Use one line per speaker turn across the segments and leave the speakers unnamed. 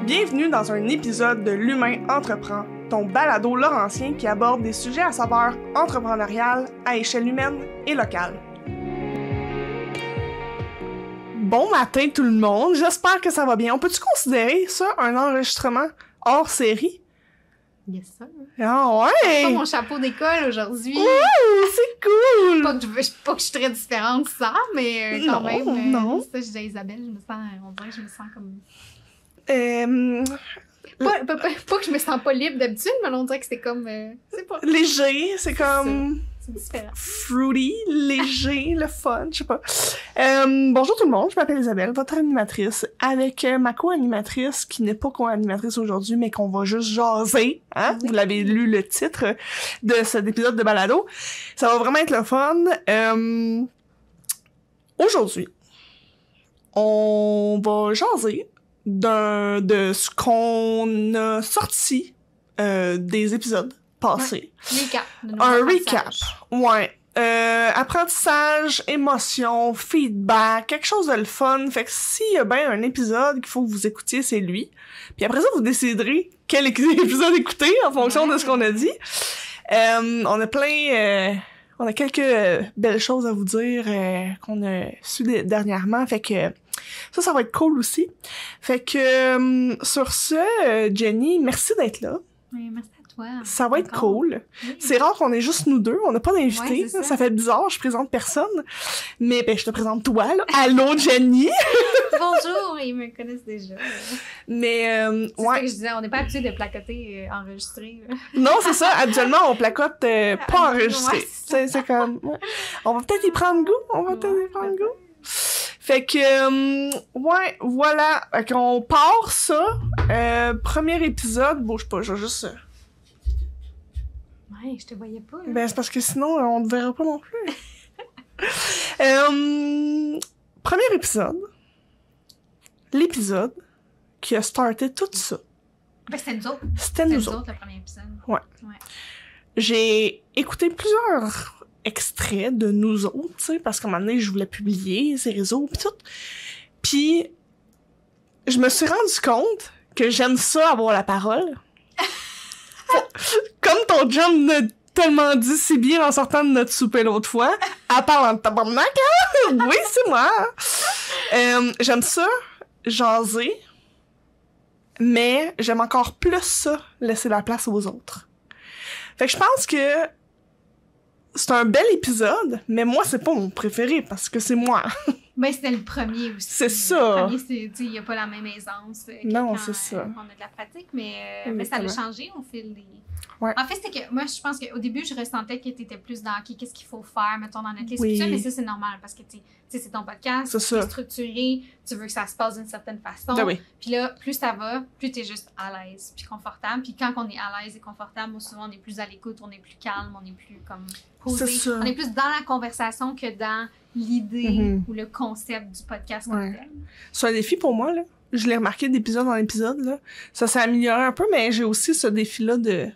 Bienvenue dans un épisode de L'Humain Entreprend, ton balado laurentien qui aborde des sujets à saveur entrepreneuriale à échelle humaine et locale. Bon matin tout le monde, j'espère que ça va bien. On peut-tu considérer ça un enregistrement hors série?
Yes, sir.
Ah
J'ai
ouais!
pas mon chapeau d'école aujourd'hui.
Ouh, c'est cool!
Pas que je suis très différente de ça, mais quand
Non,
même.
non.
Ça, je dis à Isabelle, on dirait que je me sens comme... Pas que je me sens pas libre d'habitude, mais on dirait que c'est comme... c'est pas...
Léger, c'est comme...
C'est différent.
Fruity, léger, le fun, je sais pas. Bonjour tout le monde, je m'appelle Isabelle, votre animatrice, avec ma co-animatrice, qui n'est pas co-animatrice aujourd'hui, mais qu'on va juste jaser, hein? Vous l'avez lu le titre de cet épisode de balado. Ça va vraiment être le fun. Aujourd'hui, on va jaser de ce qu'on a sorti des épisodes passés.
Recap.
Un recap, ouais. Apprentissage, émotion, feedback, quelque chose de le fun. Fait que s'il y a bien un épisode qu'il faut que vous écoutiez, c'est lui. Puis après ça, vous déciderez quel épisode écouter en fonction de ce qu'on a dit. On a on a quelques belles choses à vous dire qu'on a su dernièrement. Fait que ça va être cool aussi. Fait que sur ce, Jenny, merci d'être là.
Oui, merci à toi.
Ça va être cool.
Oui.
C'est rare qu'on ait juste nous deux. On n'a pas d'invité.
Ouais,
ça fait bizarre. Je présente personne. Mais ben, je te présente toi, là. Allô, Jenny!
Bonjour, ils me connaissent déjà.
Mais,
C'est
ouais.
ça que je disais, on n'est pas habitué de placoter enregistré.
Non, c'est ça. Habituellement, on placote pas enregistré.
Ouais, c'est
C'est comme... ouais. On va peut-être y prendre goût. Fait que, ouais, voilà. Fait qu'on part ça. Premier épisode. Bouge pas, je vais juste...
Ouais, je te voyais pas. Là.
Ben, c'est parce que sinon, on ne verra pas non plus. Premier épisode. L'épisode qui a starté tout ça.
Ben, c'était nous autres.
C'était nous autres.
Le premier épisode.
Ouais. J'ai écouté plusieurs extraits de nous autres, tu sais, parce qu'à un moment donné, je voulais publier ces réseaux pis tout. Puis, je me suis rendu compte que j'aime ça avoir la parole. Comme ton John l'a tellement dit si bien en sortant de notre souper l'autre fois, à parler de tabarnak, hein? Oui, c'est moi. J'aime ça, jaser, mais j'aime encore plus ça, laisser la place aux autres. Fait que je pense que c'est un bel épisode, mais moi, c'est pas mon préféré parce que c'est moi.
Ben, c'était le premier aussi.
C'est ça.
Le premier, tu sais, il n'y a pas la même aisance.
Non,
quand,
c'est ça.
on a de la pratique, mais ça a changé au fil des...
Ouais.
En fait, c'était que moi, je pense qu'au début, je ressentais que tu étais plus dans qu'est-ce qu'il faut faire, mettons, dans notre liste,
Oui.
tout ça, mais ça, c'est normal parce que, tu sais, c'est ton podcast,
C'est ça.
c'est structuré, tu veux que ça se passe d'une certaine façon.
Ben oui.
Puis là, plus ça va, plus tu es juste à l'aise, puis confortable. Puis quand on est à l'aise et confortable, souvent, on est plus à l'écoute, on est plus calme, on est plus comme posé.
C'est ça.
On est plus dans la conversation que dans l'idée ou le concept du podcast comme
Ouais.
tel.
C'est un défi pour moi, là. Je l'ai remarqué d'épisode en épisode, là. Ça s'est amélioré un peu, mais j'ai aussi ce défi-là de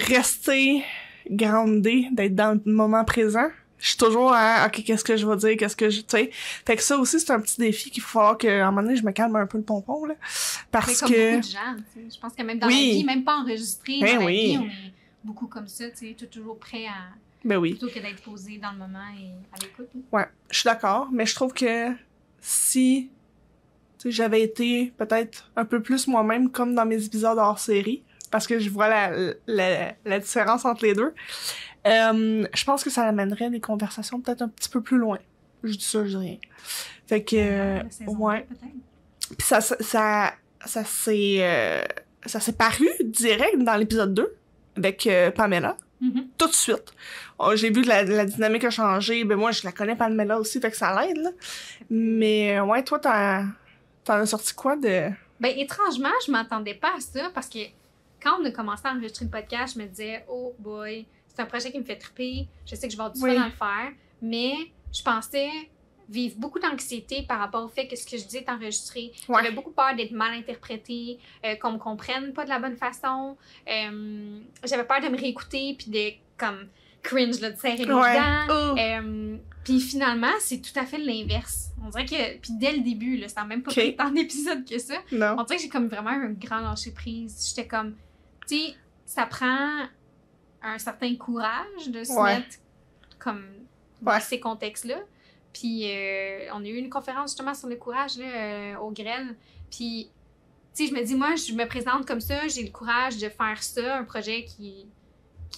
rester groundé, d'être dans le moment présent. Je suis toujours à, OK, qu'est-ce que je vais dire, tu sais. Fait que ça aussi, c'est un petit défi qu'il faut falloir qu'à un moment donné, je me calme un peu le pompon, là. Parce
comme
que...
beaucoup de gens, tu sais. Je pense que même dans
Oui.
la vie, même pas enregistré,
Ben
dans la
oui.
vie, on est beaucoup comme ça, tu sais, toujours prêt à...
Ben oui.
Plutôt que d'être posé dans le moment et à l'écoute. là.
Ouais, je suis d'accord, mais je trouve que si tu sais, j'avais été peut-être un peu plus moi-même comme dans mes épisodes hors série, parce que je vois la différence entre les deux, je pense que ça amènerait des conversations peut-être un petit peu plus loin. Je dis ça, je dis rien. Fait que,
La saison
ouais.
2, peut-être.
Puis ça s'est paru direct dans l'épisode 2 avec Pamela.
Mhm.
Tout de suite. Oh, j'ai vu que la dynamique a changé. Ben moi, je la connais Pamela aussi, fait que ça l'aide, là. Mais ouais, toi, t'en as sorti quoi de...
Ben, étrangement, je m'attendais pas à ça parce que quand on a commencé à enregistrer le podcast, je me disais, oh boy, c'est un projet qui me fait triper, je sais que je vais avoir du
Oui.
fun à le faire, mais je pensais vivre beaucoup d'anxiété par rapport au fait que ce que je dis est enregistré.
Ouais.
J'avais beaucoup peur d'être mal interprétée, qu'on me comprenne pas de la bonne façon. J'avais peur de me réécouter puis de comme cringe là, de serrer les
Ouais.
dents.
Oh.
Puis finalement, c'est tout à fait l'inverse. On dirait que... Puis dès le début, là, ça n'a même pas pris tant d'épisodes que ça.
Non.
On dirait que j'ai comme vraiment un grand lâcher-prise. J'étais comme... Tu sais, ça prend un certain courage de se mettre comme dans ces contextes-là. Puis on a eu une conférence justement sur le courage là, au Grêle. Puis, tu sais, je me dis, moi, je me présente comme ça, j'ai le courage de faire ça, un projet qui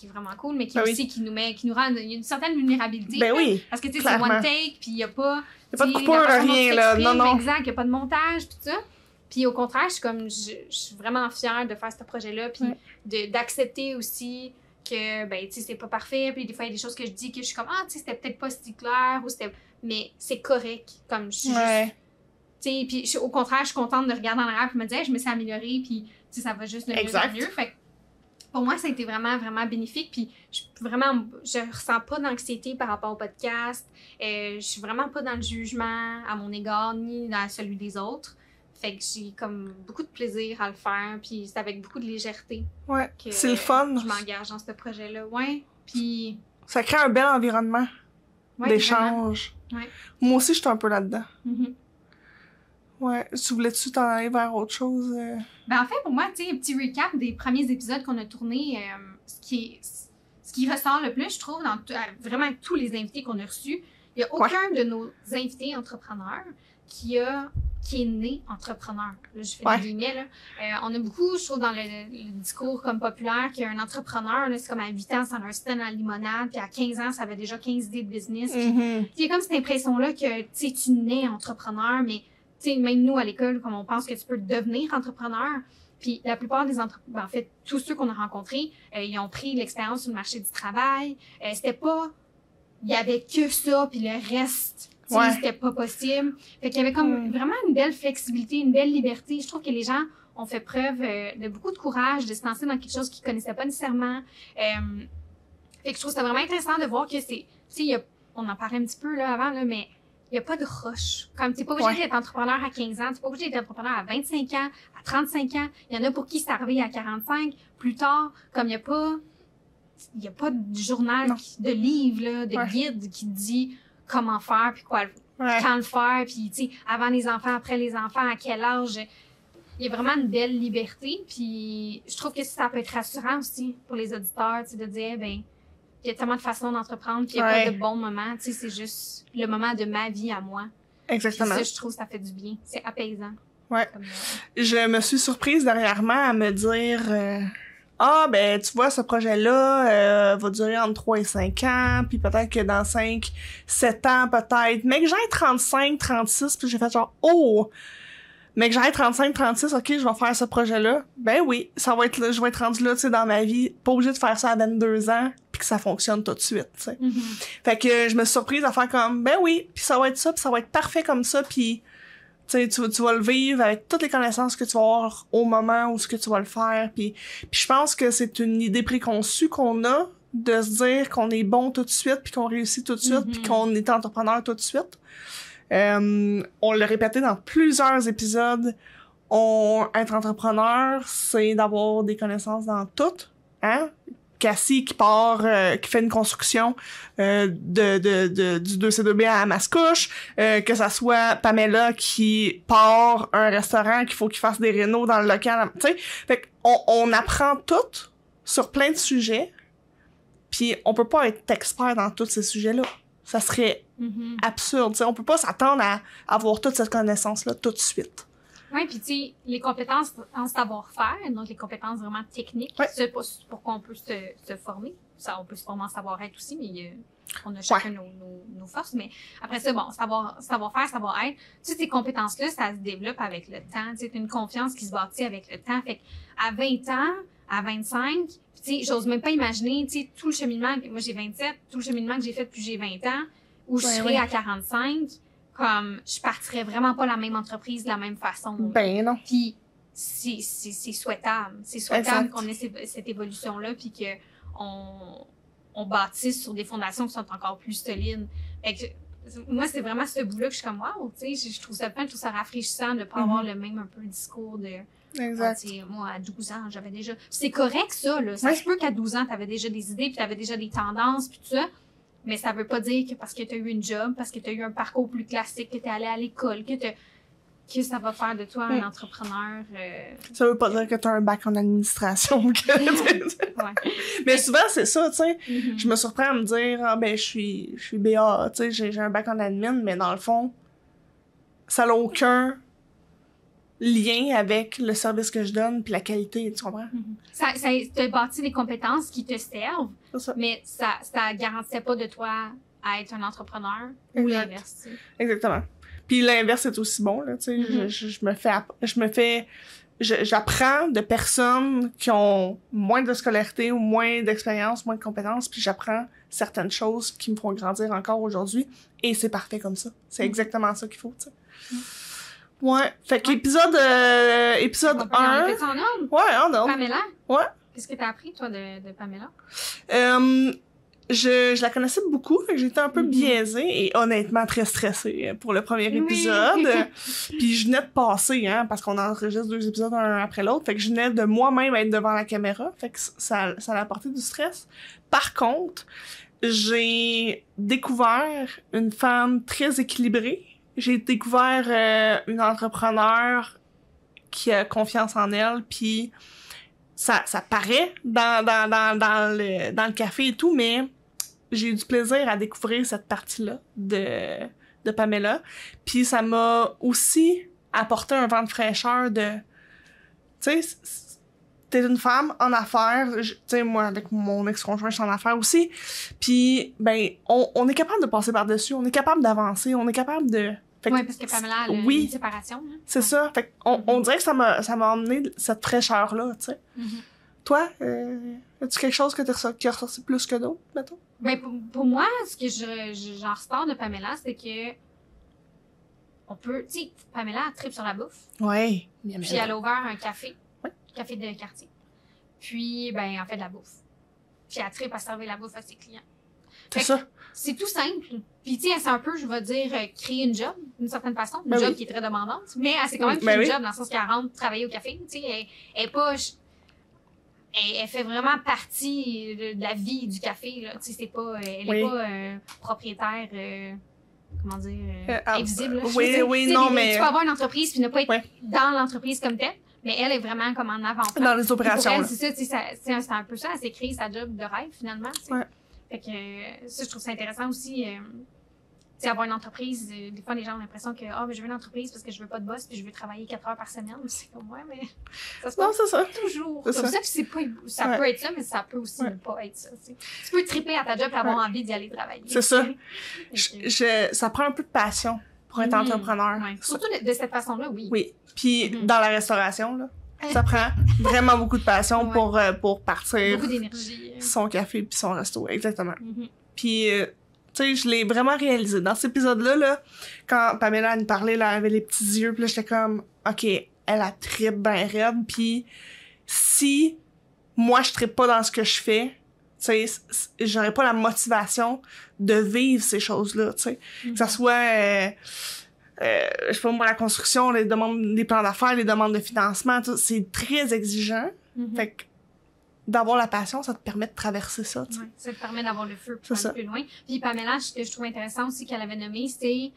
est vraiment cool, mais qui aussi qui nous rend une certaine vulnérabilité.
Ben oui.
Parce que, tu sais, c'est one take, puis il n'y a pas...
Il n'y a pas de coupure, rien, là. Non.
Exact, il n'y a pas de montage, puis tout ça. Puis au contraire, je suis vraiment fière de faire ce projet-là, puis d'accepter aussi que, ben, tu sais, c'est pas parfait, puis des fois, il y a des choses que je dis que je suis comme, ah, tu sais, c'était peut-être pas si clair, ou c'était... Mais c'est correct, comme je suis juste... Tu sais, puis au contraire, je suis contente de regarder en arrière puis me dire, hey, je me suis améliorée, puis, tu sais, ça va juste de mieux en mieux. Fait que, pour moi, ça a été vraiment, vraiment bénéfique, puis je ressens pas d'anxiété par rapport au podcast, je suis vraiment pas dans le jugement à mon égard, ni dans celui des autres. Fait que j'ai comme beaucoup de plaisir à le faire, puis c'est avec beaucoup de légèreté.
Ouais, c'est le fun.
Je m'engage dans ce projet-là, ouais. Puis...
Ça crée un bel environnement d'échange.
Ouais.
Moi aussi, je suis un peu là-dedans.
Mm-hmm.
Ouais. Tu voulais-tu t'en aller vers autre chose?
Ben en fait, pour moi, tu sais, un petit recap des premiers épisodes qu'on a tournés, ce qui ressort le plus, je trouve, dans vraiment tous les invités qu'on a reçus, il n'y a aucun de nos invités entrepreneurs qui est né entrepreneur. Là, je fais des guillemets, là. On a beaucoup, je trouve, dans le discours comme populaire, qu'il y a un entrepreneur, là, c'est comme à 8 ans, ça a un stand à limonade, puis à 15 ans, ça avait déjà 15 idées de business. Puis il y a comme cette impression-là que, tu sais, tu nais entrepreneur, mais, tu sais, même nous, à l'école, comme on pense que tu peux devenir entrepreneur, puis la plupart des entrepreneurs, en fait, tous ceux qu'on a rencontrés, ils ont pris l'expérience sur le marché du travail. C'était pas... Il y avait que ça, puis le reste... C'était pas possible. Fait qu'il y avait comme vraiment une belle flexibilité, une belle liberté. Je trouve que les gens ont fait preuve de beaucoup de courage, de se lancer dans quelque chose qu'ils connaissaient pas nécessairement. Fait que je trouve ça vraiment intéressant de voir que c'est... Tu sais, on en parlait un petit peu là avant, là, mais il y a pas de rush. Comme t'es pas obligé d'être entrepreneur à 15 ans, t'es pas obligé d'être entrepreneur à 25 ans, à 35 ans. Il y en a pour qui c'est arrivé à 45, plus tard. Comme il y a pas de journal, de livre, là, de guide qui te dit comment faire, puis quoi, quand le faire, puis tu sais, avant les enfants, après les enfants, à quel âge. Il y a vraiment une belle liberté, puis je trouve que ça peut être rassurant aussi pour les auditeurs, tu sais, de dire, ben, il y a tellement de façons d'entreprendre qu'il n'y a pas de bon moment, tu sais, c'est juste le moment de ma vie à moi.
Exactement.
Puis ça, je trouve que ça fait du bien. C'est apaisant.
Ouais. Je me suis surprise dernièrement à me dire... Ah, ben, tu vois, ce projet-là va durer entre 3 et 5 ans, puis peut-être que dans 5, 7 ans, peut-être. Mais que j'aille 35, 36, puis j'ai fait genre, oh! Mais que j'aille 35, 36, ok, je vais faire ce projet-là. Ben oui, ça va être là, je vais être rendu là, tu sais, dans ma vie. Pas obligé de faire ça à 22 ans, puis que ça fonctionne tout de suite, tu sais. Fait que je me suis surprise à faire comme, ben oui, puis ça va être ça, puis ça va être parfait comme ça, puis... Tu vas le vivre avec toutes les connaissances que tu vas avoir au moment où ce que tu vas le faire. Puis je pense que c'est une idée préconçue qu'on a de se dire qu'on est bon tout de suite, puis qu'on réussit tout de suite, puis qu'on est entrepreneur tout de suite. On l'a répété dans plusieurs épisodes. Être entrepreneur, c'est d'avoir des connaissances dans tout. Hein? Cassie qui part, qui fait une construction du 2C2B à Mascouche, que ça soit Pamela qui part un restaurant qu'il faut qu'il fasse des rénaux dans le local, tu sais. Fait qu'on apprend tout sur plein de sujets, puis on peut pas être expert dans tous ces sujets-là. Ça serait absurde, tu sais. On peut pas s'attendre à avoir toute cette connaissance-là tout de suite.
Oui, puis tu sais, les compétences en savoir-faire, donc les compétences vraiment techniques, c'est pour qu'on peut se former. Ça, on peut se former en savoir-être aussi, mais on a chacun nos forces. Mais après ça, bon, savoir-faire, savoir-être, tu sais, ces compétences-là, ça se développe avec le temps. Tu sais, une confiance qui se bâtit avec le temps. Fait qu'à 20 ans, à 25, tu sais, j'ose même pas imaginer, tu sais, tout le cheminement, moi j'ai 27, tout le cheminement que j'ai fait depuis j'ai 20 ans, où je serai à 45, comme, je partirais vraiment pas la même entreprise de la même façon.
Ben non.
Puis, c'est souhaitable. C'est souhaitable qu'on ait cette évolution-là, puis on bâtisse sur des fondations qui sont encore plus solides. Fait que, moi, c'est vraiment ce bout-là que je suis comme, wow, tu sais, je trouve ça fun, je trouve ça rafraîchissant de pas avoir le même un peu discours de...
Exact.
Moi, à 12 ans, j'avais déjà... C'est correct, ça, là. Ça se peut qu'à 12 ans, t'avais déjà des idées, puis t'avais déjà des tendances, puis tout ça. Mais ça veut pas dire que parce que t'as eu une job, parce que t'as eu un parcours plus classique, que t'es allé à l'école, que ça va faire de toi un entrepreneur.
Ça veut pas dire que t'as un bac en administration.
Ouais.
Mais souvent, c'est ça, tu sais. Je me surprends à me dire, ah, ben, je suis BA, tu sais, j'ai un bac en admin, mais dans le fond, ça n'a aucun lien avec le service que je donne puis la qualité, tu comprends?
Ça te bâtit des compétences qui te servent, mais ça garantissait pas de toi à être un entrepreneur ou l'inverse.
Exactement. Puis l'inverse est aussi bon, là, tu sais. J'apprends de personnes qui ont moins de scolarité ou moins d'expérience, moins de compétences, puis j'apprends certaines choses qui me font grandir encore aujourd'hui, et c'est parfait comme ça. C'est exactement ça qu'il faut, tu sais. Ouais. Fait que épisode 1...
On fait son ordre?
Ouais, on ordre.
Pamela?
Ouais.
Qu'est-ce que t'as appris, toi, de Pamela?
Je la connaissais beaucoup, fait que j'étais un peu biaisée et honnêtement très stressée pour le premier épisode. Puis je venais de passer, hein, parce qu'on enregistre 2 épisodes un après l'autre, fait que je venais de moi-même être devant la caméra, fait que ça a apporté du stress. Par contre, j'ai découvert une femme très équilibrée. J'ai découvert une entrepreneur qui a confiance en elle, puis ça paraît dans le café et tout, mais j'ai eu du plaisir à découvrir cette partie-là de Pamela. Puis ça m'a aussi apporté un vent de fraîcheur de... Tu sais, t'es une femme en affaires, tu sais, moi, avec mon ex-conjoint, je suis en affaires aussi. Puis, ben, on est capable de passer par-dessus, on est capable d'avancer, on est capable de...
Oui, parce que Pamela a une séparation. Hein?
C'est ça. Fait on dirait que ça m'a amené cette fraîcheur-là, tu sais. Toi, as-tu quelque chose qui a ressorti plus que d'autres, mettons?
Ben, pour moi, ce que j'en ressors de Pamela, c'est que on peut, tu sais, Pamela tripe sur la bouffe.
Oui.
Puis elle a ouvert un café. Café de quartier. Puis, ben, elle fait de la bouffe. Puis elle tripe à servir la bouffe à ses clients.
C'est ça.
C'est tout simple. Puis, tu sais, c'est un peu, je vais dire, créer une job, d'une certaine façon. Une job qui est très demandante. Mais elle s'est quand même créé une job dans le sens qu'elle rentre travailler au café. Tu sais, elle est pas... Elle fait vraiment partie de la vie du café, là. Tu sais, c'est pas... Elle est pas propriétaire... comment dire... invisible, là.
Mais...
Tu peux avoir une entreprise puis ne pas être dans l'entreprise comme telle. Mais elle est vraiment comme en avant-plan.
Dans les opérations.
Pour elle, c'est ça, c'est un peu ça. Elle s'est créée sa job de rêve, finalement. Ouais. Fait que ça, je trouve ça intéressant aussi. Avoir une entreprise, des fois, les gens ont l'impression que mais je veux une entreprise parce que je veux pas de boss puis je veux travailler 4 heures par semaine. C'est comme, mais ça se passe toujours comme ça. Puis c'est pas, ça peut être ça, mais ça peut aussi ne pas être ça. T'sais. Tu peux triper à ta job et avoir envie d'y aller travailler.
C'est ça. Ça prend un peu de passion pour être entrepreneur.
Ouais. Surtout de cette façon-là, oui.
Oui. Puis dans la restauration, là, ça prend vraiment beaucoup de passion pour partir.
Beaucoup d'énergie.
Son café puis son resto, exactement. Puis, tu sais, je l'ai vraiment réalisé. Dans cet épisode-là, là, quand Pamela nous parlait, là, elle avait les petits yeux, puis là, j'étais comme, OK, elle a tripe ben raide, puis si moi, je tripe pas dans ce que je fais, tu sais, j'aurais pas la motivation de vivre ces choses-là, tu sais. Que ça soit... je sais pas moi, la construction, les demandes, les plans d'affaires, les demandes de financement, c'est très exigeant. Fait que d'avoir la passion, ça te permet de traverser ça.
Ouais, ça te permet d'avoir le feu pour aller plus loin. Puis Pamela, ce que je trouve intéressant aussi qu'elle avait nommé, c'est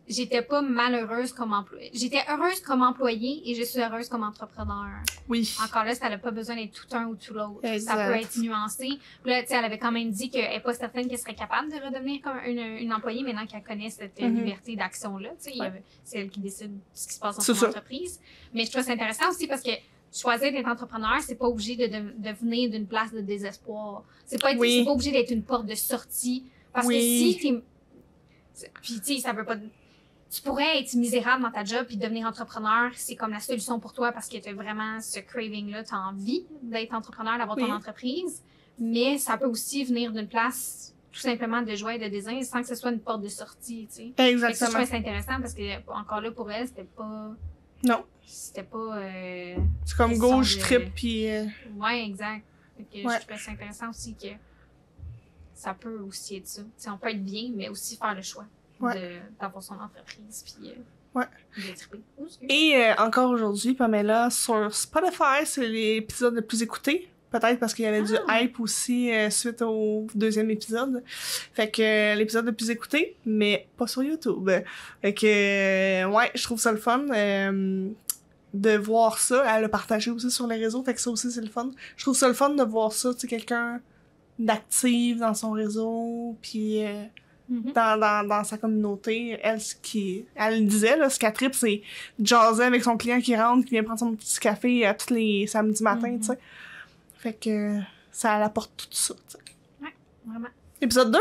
j'étais pas malheureuse comme employée. J'étais heureuse comme employée et je suis heureuse comme entrepreneur.
Oui.
Encore là, ça n'a pas besoin d'être tout un ou tout l'autre. Ça peut être nuancé. Puis là, tu sais, elle avait quand même dit qu'elle n'est pas certaine qu'elle serait capable de redevenir comme une employée maintenant qu'elle connaît cette liberté d'action-là. Tu sais, c'est elle qui décide ce qui se passe dans son entreprise. Mais je trouve ça intéressant aussi parce que choisir d'être entrepreneur, c'est pas obligé de venir d'une place de désespoir. C'est pas obligé d'être une porte de sortie. Parce que si t'es... Puis, tu sais, ça veut pas... Tu pourrais être misérable dans ta job puis devenir entrepreneur, c'est comme la solution pour toi parce que tu as vraiment ce craving-là, tu as envie d'être entrepreneur, d'avoir ton entreprise, mais ça peut aussi venir d'une place tout simplement de joie et de design sans que ce soit une porte de sortie, tu sais.
Exactement.
Je trouve c'est intéressant parce que, encore là, pour elle, c'était pas...
Non.
C'était pas...
c'est comme gauche, trip, puis...
Ouais, exact. Fait que je trouvais ça intéressant aussi que ça peut aussi être ça. T'sais, on peut être bien, mais aussi faire le choix d'avoir son entreprise, puis de triper. Et
encore aujourd'hui, Pamela, sur Spotify, c'est l'épisode le plus écouté Peut-être parce qu'il y avait du hype aussi suite au 2e épisode. Fait que l'épisode le plus écouté, mais pas sur YouTube. Fait que, ouais, je trouve ça le fun. De voir ça, elle l'a partagé aussi sur les réseaux, fait que ça aussi c'est le fun. Je trouve ça le fun de voir ça, tu sais, quelqu'un d'actif dans son réseau, puis dans sa communauté, elle disait, là, ce qu'elle tripe, c'est jaser avec son client qui rentre, qui vient prendre son petit café tous les samedis matins, tu sais. Fait que ça apporte tout ça, tu sais.
Ouais, vraiment.
Épisode 2?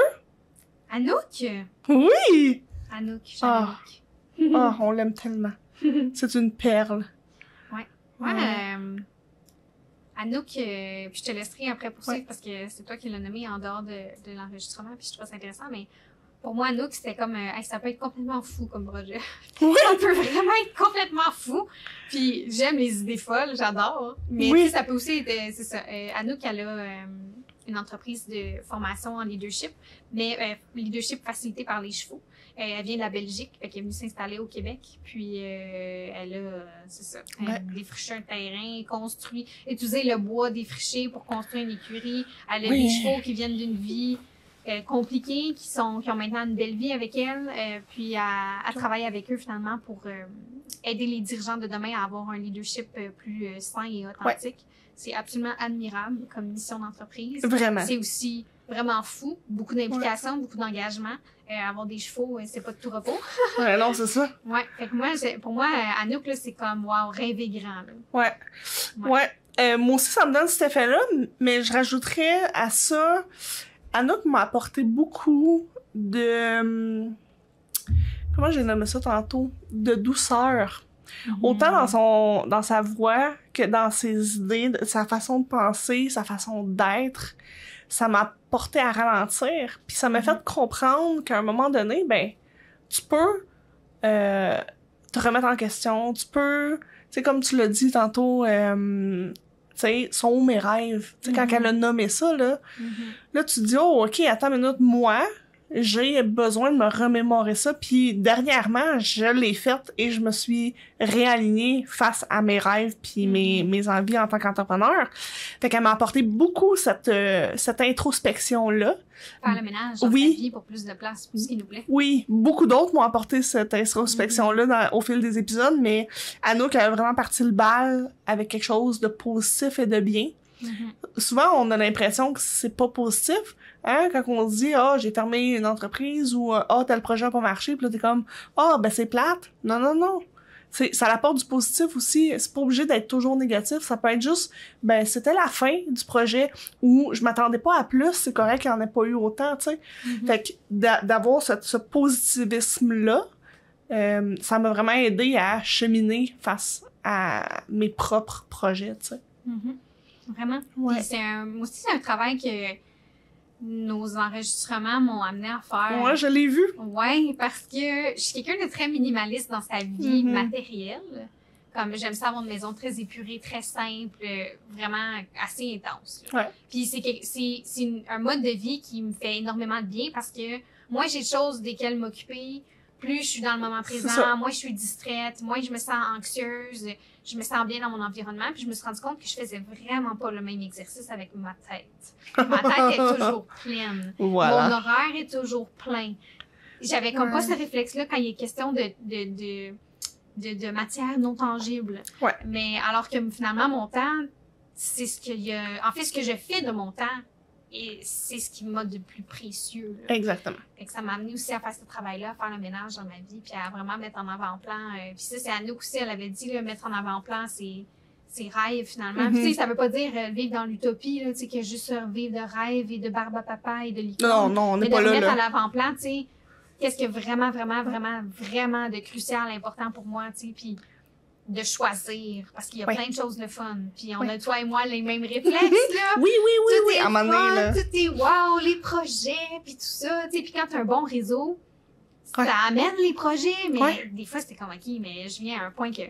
Anouk!
Oui!
Anouk, j'aime Anouk.
Oh, on l'aime tellement. C'est une perle.
Ouais. Anouk, puis je te laisserai après poursuivre parce que c'est toi qui l'as nommé en dehors de l'enregistrement, puis je trouve ça intéressant, mais pour moi, Anouk, c'était comme, ça peut être complètement fou comme projet.
Oui.
Ça peut vraiment être complètement fou. Puis j'aime les idées folles, j'adore. Mais
Oui.
ça peut aussi être, c'est ça. Anouk, elle a une entreprise de formation en leadership, mais leadership facilité par les chevaux. Elle vient de la Belgique, fait qu'elle est venue s'installer au Québec, puis elle a, c'est ça, défriché un terrain, construit, utilisé le bois défriché pour construire une écurie. Elle a des chevaux qui viennent d'une vie compliquée, qui ont maintenant une belle vie avec elle, puis elle travaille avec eux finalement pour aider les dirigeants de demain à avoir un leadership plus sain et authentique. Ouais. C'est absolument admirable comme mission d'entreprise.
Vraiment.
C'est aussi vraiment fou, beaucoup d'implication, beaucoup d'engagement. Avoir des chevaux, c'est pas de tout repos.
Ouais, non, c'est ça.
Ouais, fait que pour moi, Anouk, là, c'est comme, wow, rêver grand, là.
Ouais. Moi aussi, ça me donne cet effet-là, mais je rajouterais à ça, Anouk m'a apporté beaucoup de... comment j'ai nommé ça tantôt? De douceur. Autant dans sa voix que dans ses idées, sa façon de penser, sa façon d'être. Ça m'a porté à ralentir, puis ça m'a fait comprendre qu'à un moment donné, ben, tu peux te remettre en question, tu peux, tu sais, comme tu l'as dit tantôt, tu sais, sont où mes rêves? Tu sais, quand elle a nommé ça, là, là, tu te dis, oh, OK, attends une minute, moi, j'ai besoin de me remémorer ça, puis dernièrement, je l'ai faite et je me suis réalignée face à mes rêves puis mes envies en tant qu'entrepreneur. Fait qu'elle m'a apporté beaucoup cette introspection-là.
Faire le ménage dans sa vie pour plus de place, plus qu'il nous plaît.
Oui, beaucoup d'autres m'ont apporté cette introspection-là au fil des épisodes, mais Anouk a vraiment parti le bal avec quelque chose de positif et de bien. Souvent, on a l'impression que c'est pas positif, hein, quand on se dit, j'ai fermé une entreprise ou, tel projet a pas marché, puis là, t'es comme, ben, c'est plate. Non, non, non. Ça apporte du positif aussi. C'est pas obligé d'être toujours négatif. Ça peut être juste, ben, c'était la fin du projet où je m'attendais pas à plus. C'est correct qu'il y en ait pas eu autant, tu sais. Fait que d'avoir ce positivisme-là, ça m'a vraiment aidé à cheminer face à mes propres projets, tu sais.
Vraiment.
Ouais.
Moi aussi, c'est un travail que nos enregistrements m'ont amené à faire.
Ouais, je l'ai vu.
Ouais, parce que je suis quelqu'un de très minimaliste dans sa vie matérielle. Comme j'aime ça avoir une maison très épurée, très simple, vraiment assez intense.
Ouais.
Puis c'est un mode de vie qui me fait énormément de bien parce que moi, j'ai des choses desquelles m'occuper. Plus je suis dans le moment présent, moins je suis distraite, moins je me sens anxieuse, je me sens bien dans mon environnement. Puis je me suis rendu compte que je faisais vraiment pas le même exercice avec ma tête. Ma tête est toujours pleine.
Voilà.
Mon horaire est toujours plein. J'avais comme pas ce réflexe-là quand il est question de matière non tangible.
Ouais.
Mais alors que finalement, mon temps, c'est ce qu'il y a... En fait, ce que je fais de mon temps, et c'est ce qui m'a de plus précieux. Là.
Exactement.
Fait que ça m'a amené aussi à faire ce travail-là, à faire le ménage dans ma vie, puis à vraiment mettre en avant-plan. Puis ça, c'est Anouk aussi, elle avait dit, là, mettre en avant-plan ses rêves, finalement. Puis tu sais, ça veut pas dire vivre dans l'utopie, là, tu sais, que juste vivre de rêves et de barbe à papa et de licorne.
Non, on n'est pas là.
Mais de mettre à l'avant-plan, tu sais, qu'est-ce qui est vraiment de crucial, important pour moi, tu sais, puis de choisir, parce qu'il y a plein de choses de fun. Puis on a, toi et moi, les mêmes réflexes, là.
Oui,
tout est
à un moment donné, là.
Tout est wow, les projets, puis tout ça, tu sais. Puis quand t'as un bon réseau, ça amène les projets, mais des fois, c'était comme, OK, mais je viens à un point que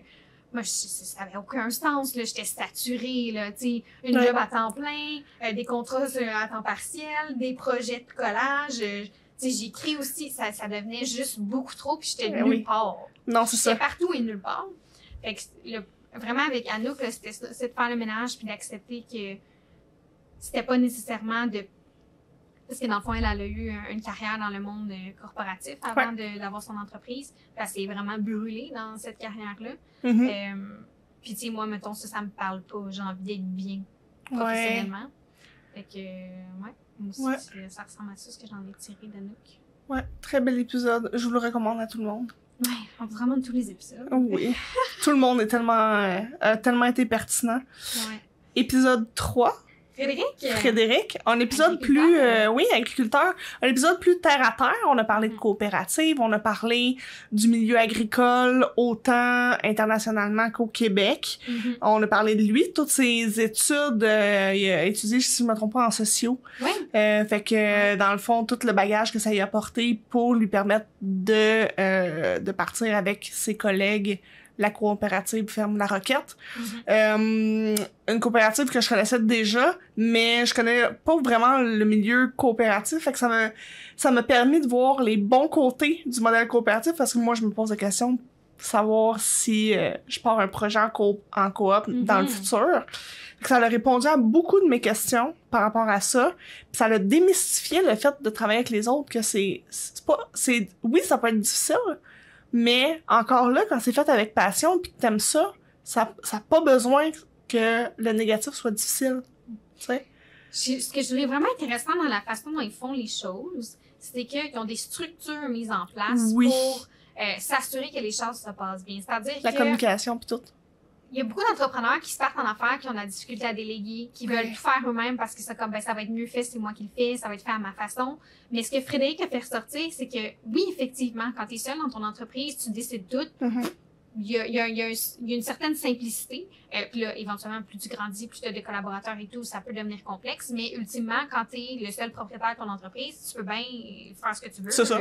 moi, ça avait aucun sens, là. J'étais saturée, là, tu sais. Une job à temps plein, des contrats à temps partiel, des projets de collage. Tu sais, j'écris aussi, ça devenait juste beaucoup trop, puis j'étais nulle part.
Non, c'est ça.
J'étais partout et nulle part. Fait que vraiment, avec Anouk, c'était de faire le ménage puis d'accepter que c'était pas nécessairement de... Parce que dans le fond, elle a eu une carrière dans le monde corporatif avant d'avoir son entreprise. Elle s'est vraiment brûlée dans cette carrière-là. Puis, tu sais, moi, mettons, ça me parle pas. J'ai envie d'être bien professionnellement. Fait que, moi aussi, ça ressemble à ça, ce que j'en ai tiré d'Anouk.
Ouais, très bel épisode. Je vous le recommande à tout le monde.
Ouais, on vraiment tous les épisodes.
Oui. Tout le monde est tellement été pertinent.
Ouais.
Épisode 3. Frédéric. Un épisode plus... agriculteur. Un épisode plus terre-à-terre. On a parlé de coopérative, on a parlé du milieu agricole, autant internationalement qu'au Québec. On a parlé de lui, toutes ses études. Il a étudié, si je me trompe pas, en sociaux. Fait que, dans le fond, tout le bagage que ça lui a apporté pour lui permettre de partir avec ses collègues la coopérative Ferme La Roquette. Une coopérative que je connaissais déjà, mais je connais pas vraiment le milieu coopératif, fait que ça m'a permis de voir les bons côtés du modèle coopératif, parce que moi, je me pose la question de savoir si je pars un projet en coop dans le futur. Fait que ça a répondu à beaucoup de mes questions par rapport à ça, puis ça a démystifié le fait de travailler avec les autres, que oui, ça peut être difficile, mais encore là, quand c'est fait avec passion pis que t'aimes ça, ça a pas besoin que le négatif soit difficile, tu sais.
Ce que je trouvais vraiment intéressant dans la façon dont ils font les choses, c'est qu'ils ont des structures mises en place pour s'assurer que les choses se passent bien. C'est-à-dire
la communication pis tout.
Il y a beaucoup d'entrepreneurs qui se partent en affaires, qui ont de la difficulté à déléguer, qui veulent tout faire eux-mêmes parce que c'est comme, ça va être mieux fait, c'est moi qui le fais, ça va être fait à ma façon. Mais ce que Frédéric a fait ressortir, c'est que oui, effectivement, quand tu es seul dans ton entreprise, tu décides tout. Il y a une certaine simplicité. Puis là, éventuellement, plus tu grandis, plus tu as des collaborateurs et tout, ça peut devenir complexe. Mais ultimement, quand tu es le seul propriétaire de ton entreprise, tu peux bien faire ce que tu veux.
C'est ça.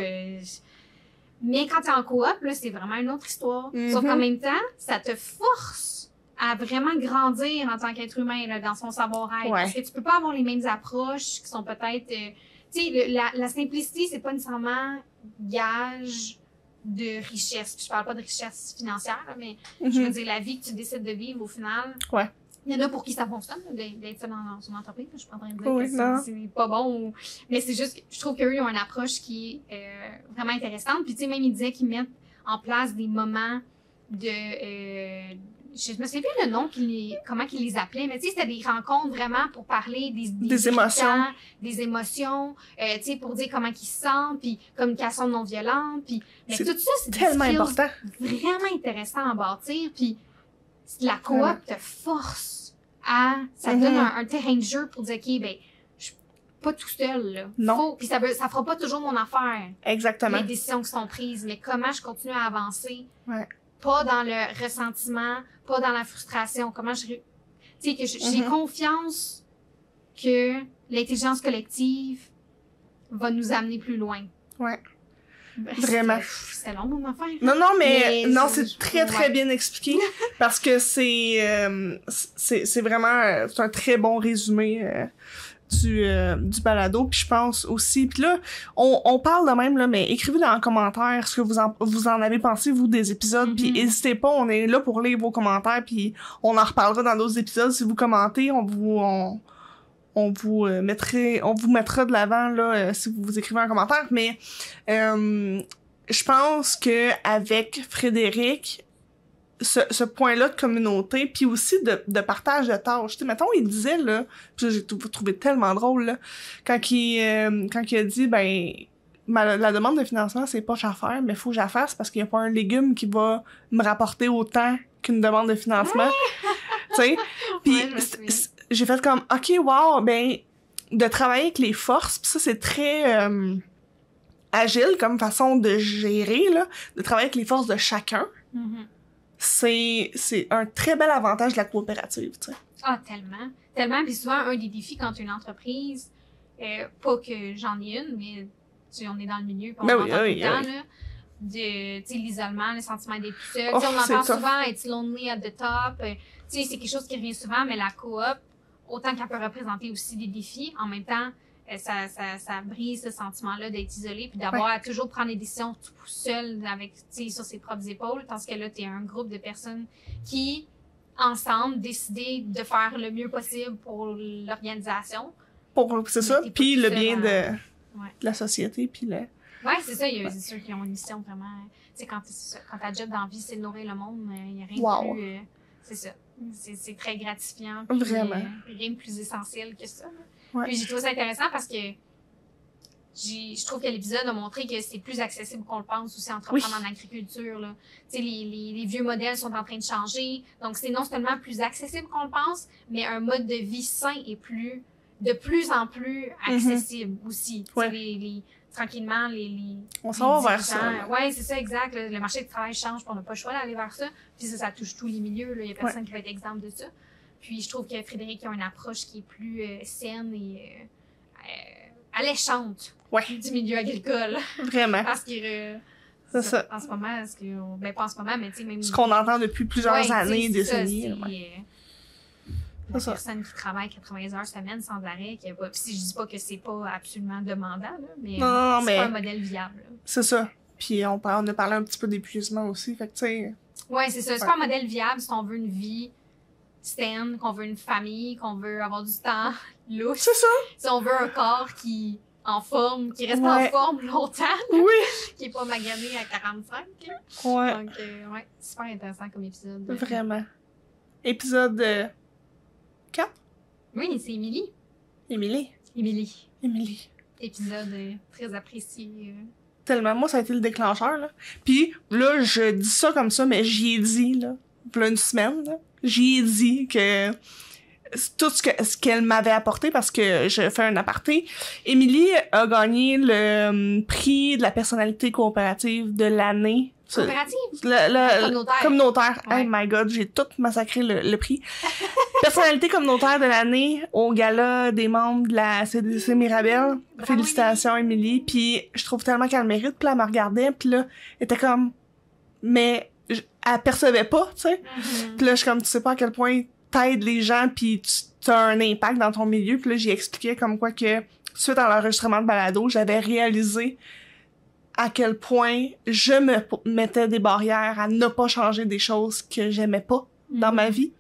Mais quand tu es en coop, là, c'est vraiment une autre histoire. Sauf qu'en même temps, ça te force à vraiment grandir en tant qu'être humain là, dans son savoir-être. Parce que tu peux pas avoir les mêmes approches qui sont peut-être... tu sais, la simplicité, c'est pas nécessairement gage de richesse. Puis je parle pas de richesse financière, là, mais je veux dire, la vie que tu décides de vivre, au final... Il y en a pour qui ça fonctionne, d'être ça dans son entreprise. Je suis pas en train de dire que c'est pas bon. Mais c'est juste que je trouve qu'eux, ils ont une approche qui est vraiment intéressante. Puis tu sais, même ils disaient qu'ils mettent en place des moments de... je me souviens plus le nom comment qu'ils les appelaient, mais tu sais, c'était des rencontres vraiment pour parler des
émotions.
Des émotions, tu sais, pour dire comment ils se sentent, puis communication non violente, puis mais tout ça, c'est
tellement important.
Vraiment intéressant à bâtir, puis la coop te force à, ça te donne un terrain de jeu pour dire, OK, ben, je suis pas tout seul, là.
Non.
Puis ça fera pas toujours mon affaire.
Exactement.
Les décisions qui sont prises, mais comment je continue à avancer.
Pas
dans le ressentiment, pas dans la frustration. Comment tu sais, que j'ai confiance que l'intelligence collective va nous amener plus loin.
Vraiment.
C'était long, mon affaire.
Non, mais c'est très bien expliqué parce que c'est vraiment, c'est un très bon résumé du balado, puis je pense aussi, puis là on parle de même là, mais écrivez dans les commentaires ce que vous en avez pensé vous des épisodes, puis n'hésitez pas, on est là pour lire vos commentaires, puis on en reparlera dans d'autres épisodes. Si vous commentez, on vous mettra de l'avant là si vous écrivez un commentaire, mais je pense que avec Frédéric, ce point-là de communauté, puis aussi de partage de tâches. Tu sais, mettons, il disait, là, puis j'ai trouvé tellement drôle, là, quand il a dit, ben, la demande de financement, c'est pas cher faire, mais faut que j'affaire, c'est parce qu'il y a pas un légume qui va me rapporter autant qu'une demande de financement. Tu sais? Puis j'ai fait comme, OK, wow, ben, de travailler avec les forces, pis ça, c'est très agile comme façon de gérer, là, de travailler avec les forces de chacun. C'est un très bel avantage de la coopérative, tu sais.
Ah, tellement. Puis souvent, un des défis quand tu as une entreprise, pas que j'en ai une, mais on est dans le milieu, puis on entend tout le temps, là, tu sais, l'isolement, le sentiment d'être tout seul. On entend souvent « it's lonely at the top ». Tu sais, c'est quelque chose qui revient souvent, mais la coop, autant qu'elle peut représenter aussi des défis, en même temps, ça brise ce sentiment-là d'être isolé puis d'avoir à toujours prendre des décisions tout seul avec, tu sais, sur ses propres épaules, tandis que là, t'es un groupe de personnes qui, ensemble, décider de faire le mieux possible pour l'organisation.
C'est ça, puis le bien de
Ouais.
la société, puis le...
Ouais, c'est ça, c'est sûr qu'ils ont une mission vraiment... Tu sais, quand ta job dans la vie, c'est de nourrir le monde, il n'y a rien de plus... c'est ça. C'est très gratifiant. Puis,
vraiment.
Rien de plus essentiel que ça.
Ouais.
Puis j'ai trouvé ça intéressant parce que je trouve que l'épisode a montré que c'est plus accessible qu'on le pense aussi entreprendre en agriculture. Là. Tu sais, les vieux modèles sont en train de changer. Donc, c'est non seulement plus accessible qu'on le pense, mais un mode de vie sain est de plus en plus accessible aussi.
Ouais.
Tranquillement,
on s'en va vers ça.
Oui, c'est ça, exact. Le marché du travail change, puis on n'a pas le choix d'aller vers ça. Puis ça touche tous les milieux. Il n'y a personne qui va être exemple de ça. Puis je trouve que Frédéric a une approche qui est plus saine et alléchante du milieu agricole.
Vraiment.
Parce que
c'est ça.
En ce moment, pas en ce moment, mais tu sais, même...
Ce qu'on entend depuis plusieurs années, décennies.
Une personne qui travaille 80 heures semaine sans arrêt, puis si je dis pas que c'est pas absolument demandant, là, mais c'est pas un modèle viable. Là.
C'est ça. Puis on a parlé un petit peu d'épuisement aussi, fait que tu sais...
Ouais, c'est ça. C'est pas un modèle viable si on veut une vie saine, qu'on veut une famille, qu'on veut avoir du temps louche.
C'est ça.
Si on veut un corps qui en forme, qui reste en forme longtemps. Qui est pas magané à 45.
Ouais.
Donc, super intéressant comme épisode.
Vraiment. Épisode 4?
Oui, c'est Émilie.
Émilie.
Épisode très apprécié.
Tellement. Moi, ça a été le déclencheur, là. Puis là, je dis ça comme ça, mais j'y ai dit, là, il y a une semaine, là, j'y ai dit que tout ce qu'elle m'avait apporté, parce que je fais un aparté. Émilie a gagné le prix de la personnalité coopérative de l'année.
Coopérative?
Communautaire.
Ouais.
Oh my god, j'ai tout massacré le prix. Personnalité communautaire de l'année au gala des membres de la CDC Mirabel. Félicitations, Émilie. Puis je trouve tellement qu'elle mérite. Puis là, elle me regardait, puis là, elle était comme... Mais elle percevait pas, tu sais. Puis là, je suis comme, tu sais pas à quel point t'aides les gens, puis tu as un impact dans ton milieu. Puis là, j'ai expliqué comme quoi que, suite à l'enregistrement de balado, j'avais réalisé à quel point je me mettais des barrières à ne pas changer des choses que j'aimais pas dans ma vie.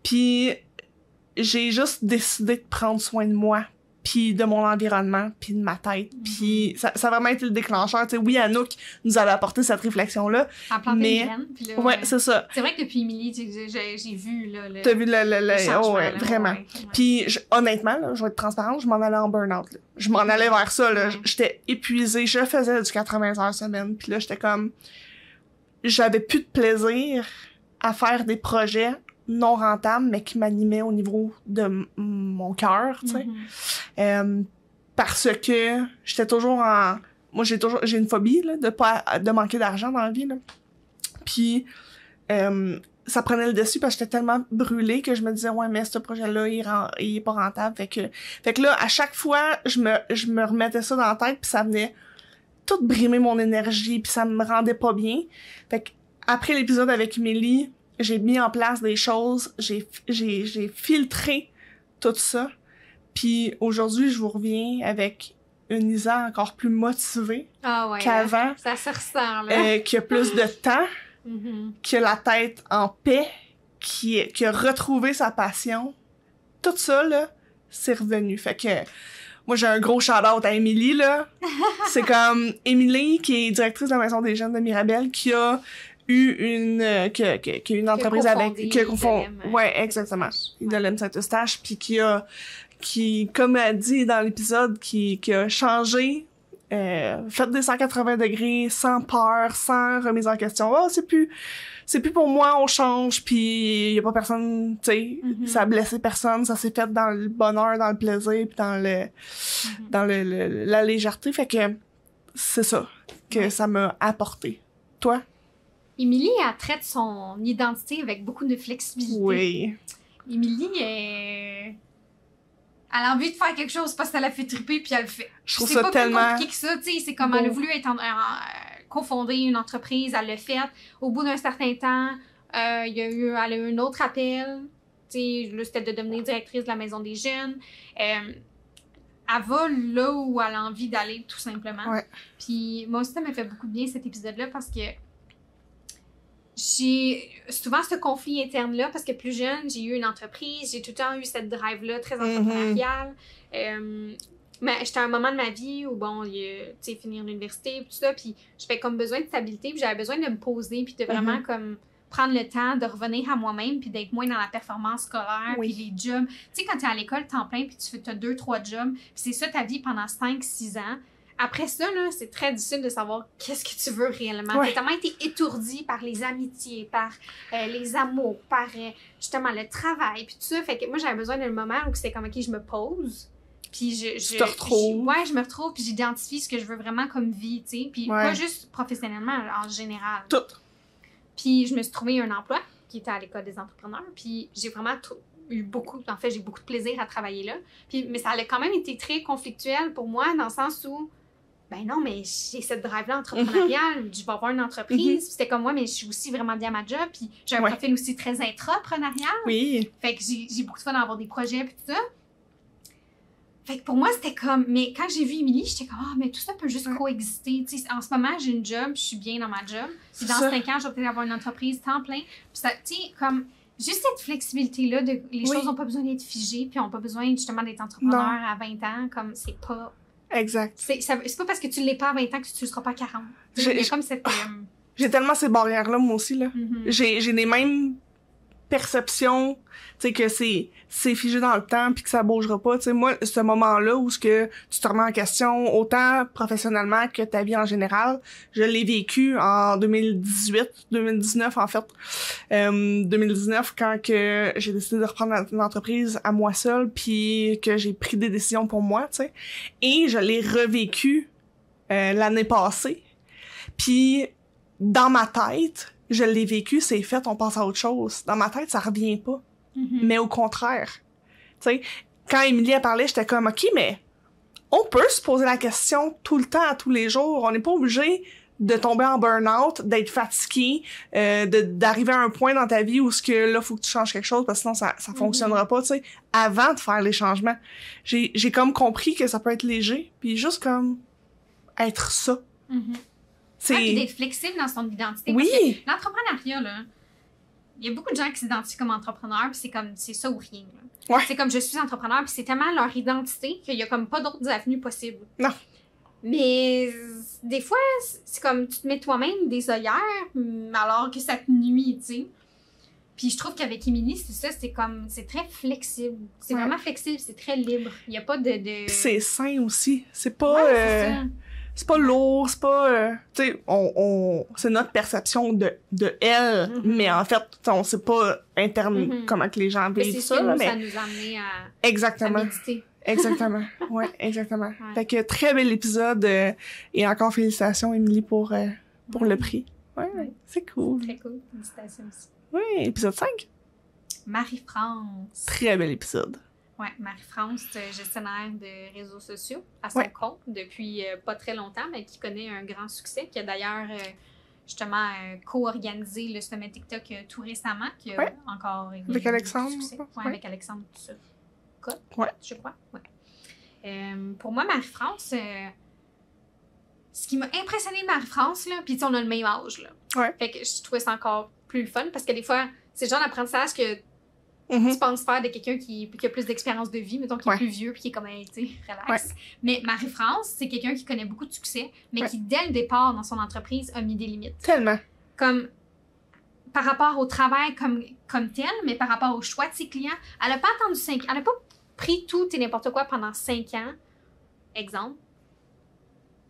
Puis j'ai juste décidé de prendre soin de moi, puis de mon environnement, puis de ma tête. Puis ça a vraiment été le déclencheur. Tu sais, oui, Anouk nous avait apporté cette réflexion-là.
À planter une graine, puis là,
ouais, c'est ça.
C'est vrai que depuis Émilie, j'ai vu là, le...
T'as vu le
changement,
ouais,
là,
vraiment.
Ouais.
Puis honnêtement, là, je vais être transparente, je m'en allais en burn-out. Là. Je m'en allais vers ça. Là. J'étais épuisée. Je faisais du 80 heures semaine. Puis là, j'étais comme... J'avais plus de plaisir à faire des projets non rentables, mais qui m'animaient au niveau de mon cœur, tu sais. Parce que j'étais toujours en... Moi, j'ai une phobie, là, de manquer d'argent dans la vie, là. Puis, ça prenait le dessus parce que j'étais tellement brûlée que je me disais, ouais, mais ce projet-là, il est pas rentable. Fait que là, à chaque fois, je me remettais ça dans la tête, puis ça venait tout brimer mon énergie, puis ça me rendait pas bien. Fait que, après l'épisode avec Émilie, j'ai mis en place des choses, j'ai filtré tout ça. Puis aujourd'hui, je vous reviens avec une Isa encore plus motivée qu'avant.
Ça se ressent, là.
Qui a plus de temps, qui a la tête en paix, qui a retrouvé sa passion. Tout ça, là, c'est revenu. Fait que moi, j'ai un gros shout-out à Émilie, là. C'est comme Émilie, qui est directrice de la Maison des Jeunes de Mirabel, qui a eu qui a une entreprise ouais, exactement. Idolème Saint-Eustache, puis qui, comme elle dit dans l'épisode, qui a changé, fait des 180 degrés, sans peur, sans remise en question. Oh, c'est plus pour moi, on change, puis y a pas personne, tu sais, ça a blessé personne, ça s'est fait dans le bonheur, dans le plaisir, puis dans la légèreté. Fait que c'est ça que ça m'a apporté. Toi?
Émilie, elle traite son identité avec beaucoup de flexibilité.
Oui.
Émilie, elle a envie de faire quelque chose parce qu'elle a fait triper, puis elle le fait.
Je trouve
ça
tellement...
C'est pas plus compliqué que ça, tu sais. C'est comme elle a voulu cofonder une entreprise, elle l'a fait. Au bout d'un certain temps, elle a eu un autre appel. Tu sais, là, c'était de devenir directrice de la Maison des Jeunes. Elle va là où elle a envie d'aller, tout simplement.
Ouais.
Puis moi aussi, ça m'a fait beaucoup de bien, cet épisode-là, parce que j'ai souvent ce conflit interne-là parce que plus jeune, j'ai eu une entreprise, j'ai tout le temps eu cette drive-là très entrepreneuriale. Mais j'étais à un moment de ma vie où, bon, tu sais, finir l'université, tout ça, puis j'avais comme besoin de stabilité, puis j'avais besoin de me poser, puis de vraiment comme prendre le temps de revenir à moi-même, puis d'être moins dans la performance scolaire, puis les jobs. Tu sais, quand tu es à l'école temps plein, puis tu as 2-3 jobs, puis c'est ça ta vie pendant 5-6 ans. Après ça, là, c'est très difficile de savoir qu'est-ce que tu veux réellement. T'as tellement été étourdi par les amitiés, par les amours, par justement le travail, puis tout ça. Fait que moi, j'avais besoin d'un moment où c'était comme, OK, je me pose, puis je
te retrouves.
Ouais, je me retrouve, puis j'identifie ce que je veux vraiment comme vie, tu sais. Puis pas juste professionnellement, en général.
Tout.
Puis je me suis trouvé un emploi qui était à l'École des entrepreneurs, puis j'ai vraiment eu beaucoup de plaisir à travailler là. Puis, mais ça a quand même été très conflictuel pour moi, dans le sens où ben non, mais j'ai cette drive-là entrepreneuriale, je vais avoir une entreprise. C'était comme moi, mais je suis aussi vraiment bien à ma job, puis j'ai un profil aussi très intrapreneurial.
Oui.
Fait que j'ai beaucoup de fun à avoir des projets, puis tout ça. Fait que pour moi, c'était comme... Mais quand j'ai vu Émilie, j'étais comme, mais tout ça peut juste coexister. T'sais, en ce moment, j'ai une job, je suis bien dans ma job. Puis dans 5 ans, je vais peut-être avoir une entreprise temps plein. Puis ça, tu sais, comme... Juste cette flexibilité-là, les choses n'ont pas besoin d'être figées, puis n'ont pas besoin justement d'être entrepreneur à 20 ans, comme c'est pas...
Exact.
C'est pas parce que tu l'es pas à 20 ans que tu le seras pas à 40. J'ai comme cette...
J'ai tellement ces barrières-là, moi aussi, là. J'ai les mêmes perceptions, tu sais, que c'est figé dans le temps puis que ça bougera pas. Tu sais, moi, ce moment-là où ce que tu te remets en question, autant professionnellement que ta vie en général, je l'ai vécu en 2019, en fait. 2019, quand que j'ai décidé de reprendre l'entreprise à moi seule puis que j'ai pris des décisions pour moi, tu sais. Et je l'ai revécu l'année passée. Puis, dans ma tête, je l'ai vécu, c'est fait, on passe à autre chose. Dans ma tête, ça revient pas. Mais au contraire. Tu sais, quand Émilie a parlé, j'étais comme, OK, mais on peut se poser la question tout le temps, à tous les jours. On n'est pas obligé de tomber en burn-out, d'être fatigué, d'arriver à un point dans ta vie où ce que là, faut que tu changes quelque chose parce que sinon, ça fonctionnera pas, tu sais. Avant de faire les changements, j'ai comme compris que ça peut être léger, puis juste comme être ça.
Puis d'être flexible dans son identité.
Oui!
Parce que l'entrepreneuriat, là, il y a beaucoup de gens qui s'identifient comme entrepreneurs, puis c'est comme, c'est ça ou rien. Là. C'est comme, je suis entrepreneur, puis c'est tellement leur identité qu'il y a comme pas d'autres avenues possibles.
Non.
Mais des fois, c'est comme, tu te mets toi-même des œillères, alors que ça te nuit, tu sais. Puis je trouve qu'avec Émilie, c'est ça, c'est comme, c'est très flexible. C'est vraiment flexible, c'est très libre. Il n'y a pas de...
C'est sain aussi. C'est pas... c'est pas lourd, c'est pas... tu sais, c'est notre perception de elle, mais en fait, on sait pas interne comment que les gens vivent ça.
Mais ça nous a amené à méditer.
Exactement. Ouais, exactement. Fait que très bel épisode et encore félicitations, Émilie, pour le prix. Ouais, c'est cool.
Très cool. Félicitations aussi.
Oui, épisode 5.
Marie-France.
Très bel épisode.
Oui, Marie-France, gestionnaire de réseaux sociaux à son compte depuis pas très longtemps, mais qui connaît un grand succès, qui a d'ailleurs justement co-organisé le sommet TikTok tout récemment, qui a encore
avec Alexandre.
Avec Alexandre Turcotte, je crois. Pour moi, Marie-France, ce qui m'a impressionné de Marie-France, là, puis on a le même âge, là. Fait que je trouvais ça encore plus fun, parce que des fois, c'est le genre d'apprentissage que tu penses faire de quelqu'un qui a plus d'expérience de vie, mettons, qui est plus vieux, puis qui est comme, tu sais, relax. Mais Marie-France, c'est quelqu'un qui connaît beaucoup de succès, mais qui, dès le départ, dans son entreprise, a mis des limites.
Tellement.
Comme, par rapport au travail comme tel, mais par rapport au choix de ses clients, elle n'a pas attendu 5 ans. Elle n'a pas pris tout et n'importe quoi pendant 5 ans. Exemple.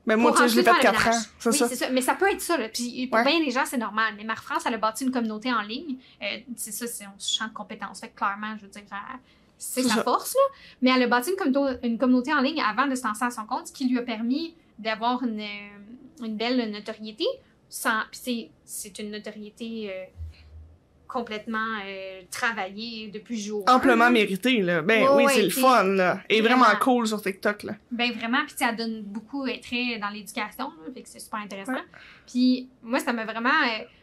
Mais moi, tu sais, je l'ai fait 4 ans.
C'est ça. Mais ça peut être ça, là. Puis pour bien les gens, c'est normal. Mais Marie-France, elle a bâti une communauté en ligne. C'est ça, c'est un champ de compétences. Fait que clairement, je veux dire, c'est sa force, là. Mais elle a bâti une communauté en ligne avant de se lancer à son compte, ce qui lui a permis d'avoir une belle notoriété. Puis c'est une notoriété complètement travaillée depuis jour.
Amplement méritée, là. Ben oui, c'est le fun, là. Et vraiment cool sur TikTok, là.
Ben vraiment, puis elle donne beaucoup très dans l'éducation, là, fait que c'est super intéressant. Puis moi, ça m'a vraiment...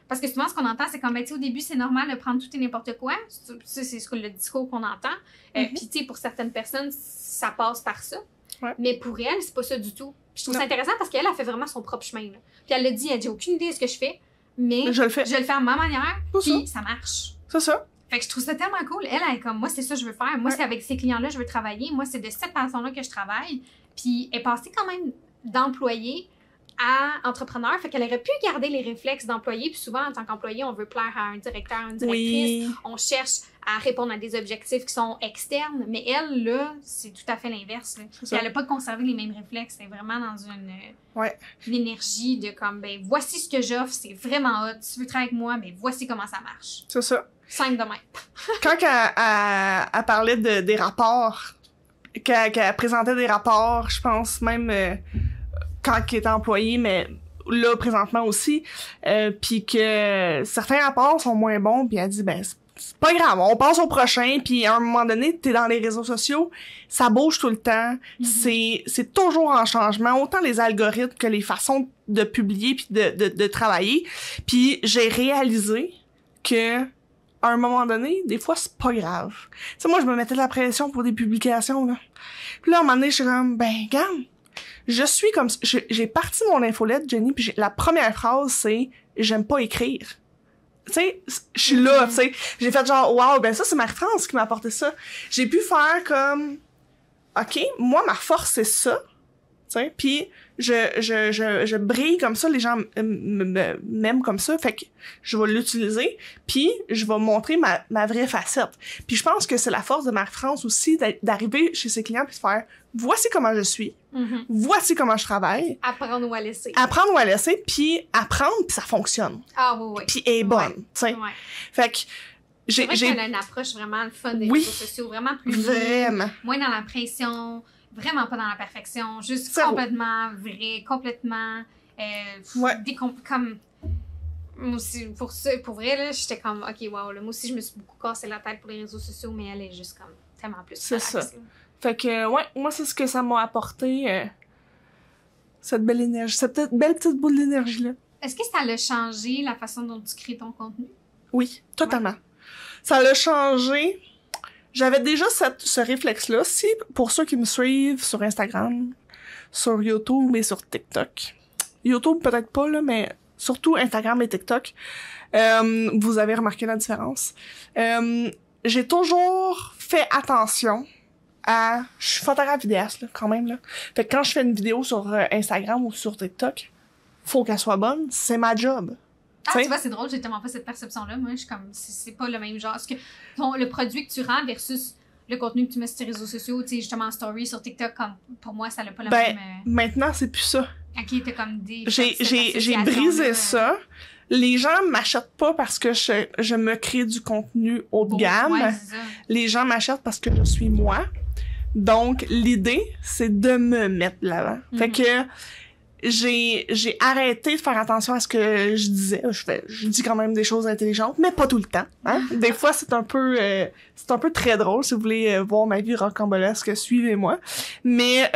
parce que souvent, ce qu'on entend, c'est comme, ben, tu sais, au début, c'est normal de prendre tout et n'importe quoi. Ça, c'est le discours qu'on entend. Puis, tu sais, pour certaines personnes, ça passe par ça. Mais pour elle, c'est pas ça du tout. Puis je trouve ça intéressant parce qu'elle a fait vraiment son propre chemin, là. Puis elle l'a dit, elle dit, aucune idée de ce que je fais, mais
je le fais.
à ma manière, puis ça marche.
C'est ça.
Fait que je trouve ça tellement cool. Elle est comme, moi, c'est ça que je veux faire. Moi, c'est avec ces clients-là que je veux travailler. Moi, c'est de cette façon-là que je travaille. Puis elle est passée quand même d'employé à entrepreneur. Fait qu'elle aurait pu garder les réflexes d'employé. Puis souvent, en tant qu'employé, on veut plaire à un directeur, une directrice. Oui. On cherche à répondre à des objectifs qui sont externes. Mais elle, là, c'est tout à fait l'inverse. Elle n'a pas conservé les mêmes réflexes. Elle est vraiment dans une énergie de comme, ben voici ce que j'offre. C'est vraiment hot. Tu veux travailler avec moi, mais voici comment ça marche.
C'est ça.
5 de même.
Quand elle parlait des rapports, qu'elle présentait des rapports, je pense même quand elle était employée, mais là, présentement aussi, puis que certains rapports sont moins bons, puis elle dit, ben, c'est pas grave, on passe au prochain, puis à un moment donné, t'es dans les réseaux sociaux, ça bouge tout le temps, c'est toujours en changement, autant les algorithmes que les façons de publier puis de travailler, puis j'ai réalisé que à un moment donné, des fois, c'est pas grave. Tu sais, moi, je me mettais de la pression pour des publications, là. Puis là, à un moment donné, je suis comme, ben, regarde, je suis comme... J'ai parti mon infolette, Jenny, puis la première phrase, c'est « J'aime pas écrire ». Tu sais, je suis là, tu sais. J'ai fait genre « Wow, ben ça, c'est Marie-France qui m'a apporté ça ». J'ai pu faire comme « OK, moi, ma force, c'est ça ». Tu sais, puis je brille comme ça, les gens m'aiment comme ça, fait que je vais l'utiliser, puis je vais montrer ma vraie facette. Puis je pense que c'est la force de Marie-France aussi d'arriver chez ses clients puis de faire voici comment je suis, voici comment je travaille.
Apprendre ou à laisser.
Apprendre ou à laisser, puis apprendre puis ça fonctionne.
Ah oui, oui.
Puis elle est bonne, tu sais.
Ouais.
Fait que
c'est vrai qu'elle a une approche vraiment le fun des réseaux sociaux, vraiment plus
vraiment.
Moins dans la pression. Vraiment pas dans la perfection, juste complètement vrai, complètement comme moi aussi pour vrai là, j'étais comme OK wow, là, moi aussi je me suis beaucoup cassé la tête pour les réseaux sociaux, mais elle est juste comme tellement plus
c'est relax, ça. Fait que moi c'est ce que ça m'a apporté cette belle énergie, cette belle petite boule d'énergie là.
Est-ce que ça l'a changé la façon dont tu crées ton contenu?
Oui, totalement. Ça l'a changé. J'avais déjà ce réflexe-là. Si, pour ceux qui me suivent sur Instagram, sur YouTube et sur TikTok, YouTube peut-être pas, là, mais surtout Instagram et TikTok, vous avez remarqué la différence. J'ai toujours fait attention à... Je suis photographe vidéaste, là, quand même, là. Fait que quand je fais une vidéo sur Instagram ou sur TikTok, faut qu'elle soit bonne, c'est ma job.
Ah, tu vois, c'est drôle, j'ai tellement pas cette perception-là. Moi, je suis comme, c'est pas le même genre. Parce que le produit que tu rends versus le contenu que tu mets sur tes réseaux sociaux, tu sais, justement en story, sur TikTok, comme, pour moi, ça n'a pas le même...
maintenant, c'est plus ça.
OK, t'as comme des...
J'ai brisé ça. Les gens m'achètent pas parce que je me crée du contenu haut de gamme.
Ouais, c'est ça.
Les gens m'achètent parce que je suis moi. Donc, l'idée, c'est de me mettre de l'avant. Fait que... J'ai arrêté de faire attention à ce que je disais. Je dis quand même des choses intelligentes, mais pas tout le temps. Hein? Des fois, c'est un peu très drôle. Si vous voulez voir ma vie rocambolesque, suivez-moi. Mais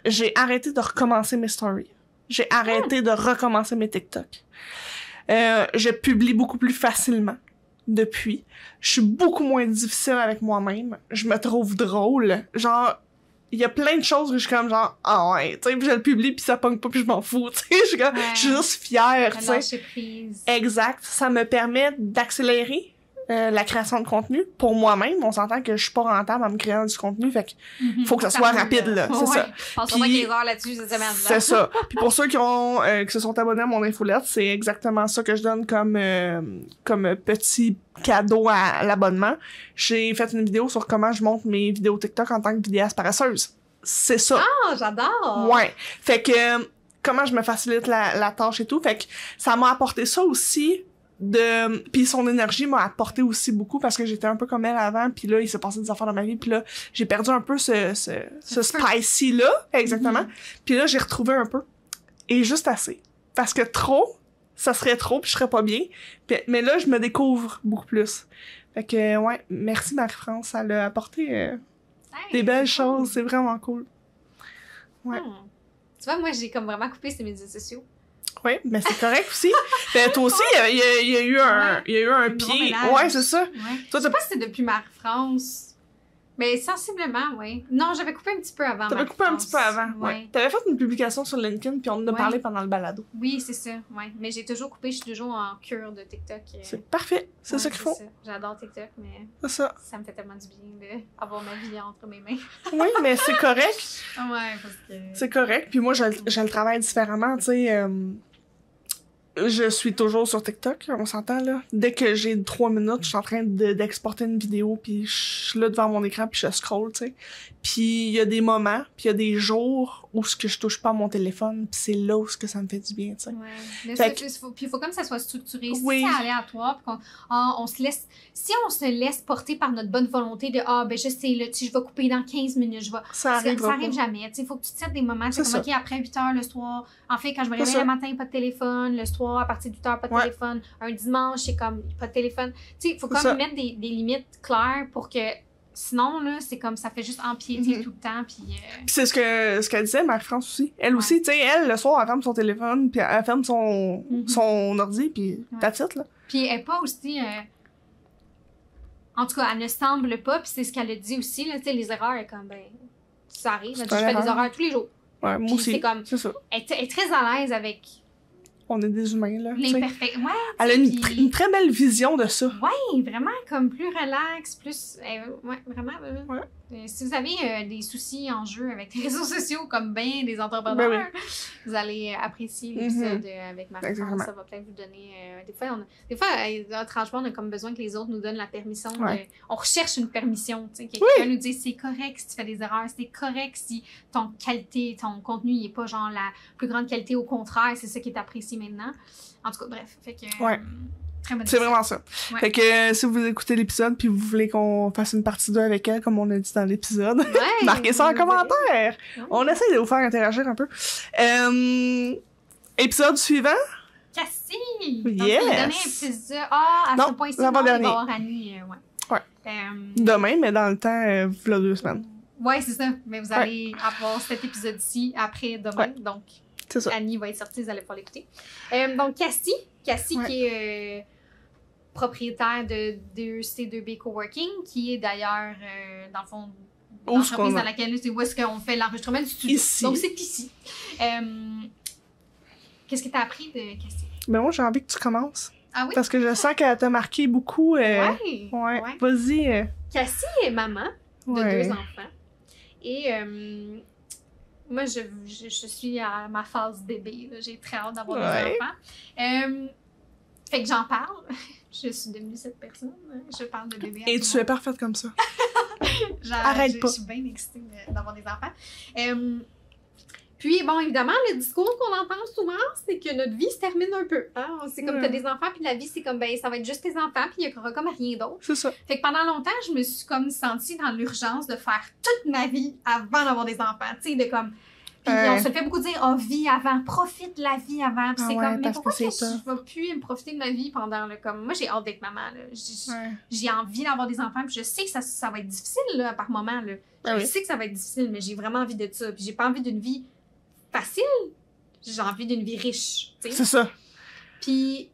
j'ai arrêté de recommencer mes stories. J'ai arrêté de recommencer mes TikTok. Je publie beaucoup plus facilement depuis. Je suis beaucoup moins difficile avec moi-même. Je me trouve drôle. Genre, il y a plein de choses où je suis comme genre ah ouais, tu sais, puis je le publie puis ça pogne pas puis je m'en fous, tu sais, je suis comme je suis juste fière, tu sais. Exact, ça me permet d'accélérer la création de contenu pour moi-même. On s'entend que je suis pas rentable en me créant du contenu, fait que faut que ça soit rapide là, c'est ça.
Passe pas 15 heures là-dessus cette semaine.
C'est ça. Puis pour ceux qui se sont abonnés à mon infolette, c'est exactement ça que je donne comme petit cadeau à l'abonnement. J'ai fait une vidéo sur comment je monte mes vidéos TikTok en tant que vidéaste paresseuse. C'est ça.
Ah, j'adore!
Ouais. Fait que comment je me facilite la tâche et tout. Fait que ça m'a apporté ça aussi puis son énergie m'a apporté aussi beaucoup parce que j'étais un peu comme elle avant, puis là il s'est passé des affaires dans ma vie, puis là j'ai perdu un peu ce spicy là, exactement. Puis là j'ai retrouvé un peu et juste assez parce que trop ça serait trop puis je serais pas bien. Mais là je me découvre beaucoup plus. Fait que ouais, merci Marie-France, ça l'a apporté des belles choses, c'est vraiment cool. Ouais.
Tu vois, moi j'ai comme vraiment coupé ces médias sociaux.
Oui, mais c'est correct aussi. Toi aussi, il y a eu un pied. Ouais, c'est ça.
Ouais. Toi, je sais pas si c'est depuis Marie-France Mais sensiblement, oui. Non, j'avais coupé un petit peu avant.
T'avais coupé un petit peu avant,
ouais.
ouais. T'avais fait une publication sur LinkedIn, puis on en a parlé pendant le balado.
Oui, c'est ça, ouais. Mais j'ai toujours coupé, je suis toujours en cure de TikTok.
C'est parfait, c'est ça qu'il faut.
J'adore TikTok, mais
ça
me fait tellement du bien d'avoir ma vie entre mes mains.
Oui, mais c'est correct.
Ouais, parce que...
C'est correct, puis moi, je le travaille différemment, tu sais... Je suis toujours sur TikTok, on s'entend, là. Dès que j'ai 3 minutes, je suis en train d'exporter une vidéo, puis je suis là devant mon écran, puis je scroll, tu sais. Puis il y a des moments, puis il y a des jours où je touche pas à mon téléphone, puis c'est là où ça me fait du bien, tu sais.
Ouais. Mais puis il faut comme ça soit structuré. Si
oui.
c'est aléatoire, puis on se laisse... Si on se laisse porter par notre bonne volonté de « Ah, ben je sais, là, je vais couper dans 15 minutes, je vais... » Ça arrive jamais, tu sais. Il faut que tu te settes des moments, c'est comme « OK, après 8 heures le soir, en fait, quand je me réveille le matin, pas de téléphone, le soir, à partir de 8 heures, pas de téléphone, un dimanche, c'est comme pas de téléphone. » Tu sais, il faut comme mettre des limites claires pour que... Sinon, là, c'est comme ça fait juste empiéter tout le temps. Puis
c'est ce qu'elle disait, Marie-France aussi. Elle aussi, tu sais, elle, le soir, elle ferme son téléphone, puis elle ferme son ordi, puis that's it, là.
Puis elle est pas aussi... En tout cas, elle ne semble pas, puis c'est ce qu'elle a dit aussi, là, tu sais, les erreurs, elle est comme, ben, ça arrive. Je fais des erreurs tous les jours.
Ouais, moi aussi, c'est ça.
Elle est très à l'aise avec...
On est des humains, là.
L'imperfect. Ouais.
Elle a une très belle vision de ça.
Ouais, vraiment, comme plus relax, plus. Ouais, vraiment.
Ouais.
Si vous avez des soucis en jeu avec les réseaux sociaux, comme bien des entrepreneurs, vous allez apprécier l'épisode avec Marie-France. Ça va peut-être vous donner. Des fois, franchement, on a comme besoin que les autres nous donnent la permission. On recherche une permission. Tu sais, quelqu'un nous dit c'est correct si tu fais des erreurs, c'est correct si ton contenu n'est pas genre la plus grande qualité. Au contraire, c'est ça qui est apprécié maintenant. En tout cas, bref. Fait que.
C'est vraiment ça. Ouais. Fait que si vous écoutez l'épisode puis vous voulez qu'on fasse une partie 2 avec elle, comme on a dit dans l'épisode, marquez ça en commentaire. Ouais. On essaie de vous faire interagir un peu. Épisode suivant?
Cassie!
Yes!
Donc, le dernier épisode... à ce point-ci, il va y avoir Annie.
Demain, mais dans le temps, voilà 2 semaines.
Ouais, c'est ça. Mais vous allez avoir cet épisode-ci après demain, donc...
C'est ça.
Annie va être sortie, vous allez pouvoir l'écouter. Donc, Cassie qui est propriétaire de C2B Coworking, qui est d'ailleurs, dans le fond, l'entreprise dans laquelle c'est où est-ce qu'on fait l'enregistrement du studio.
Ici.
Donc, c'est ici. Qu'est-ce que tu as appris de Cassie?
Ben moi, j'ai envie que tu commences.
Ah oui?
Parce que je sens qu'elle t'a marqué beaucoup. Ouais. Vas-y.
Cassie est maman de 2 enfants. Et... moi, je suis à ma phase bébé. J'ai très hâte d'avoir des enfants. Fait que j'en parle. Je suis devenue cette personne. Je parle de bébé.
Et tu es parfaite comme ça. Arrête pas.
Je suis bien excitée d'avoir des enfants. Puis, bon, évidemment, le discours qu'on entend souvent, c'est que notre vie se termine un peu. Hein? C'est comme t'as des enfants, puis la vie, c'est comme, ben, ça va être juste tes enfants, puis il n'y aura comme rien d'autre.
C'est ça.
Fait que pendant longtemps, je me suis comme sentie dans l'urgence de faire toute ma vie avant d'avoir des enfants. Tu sais, de comme... Puis on se le fait beaucoup dire, vie avant, profite la vie avant. Puis c'est comme, mais pourquoi je ne vais plus me profiter de ma vie pendant le comme. Moi, j'ai hâte d'être maman. J'ai envie d'avoir des enfants. Puis je sais que ça va être difficile là, par moment. Là. Je sais que ça va être difficile, mais j'ai vraiment envie de ça. Puis j'ai pas envie d'une vie facile. J'ai envie d'une vie riche. T'sais.
C'est ça.
Puis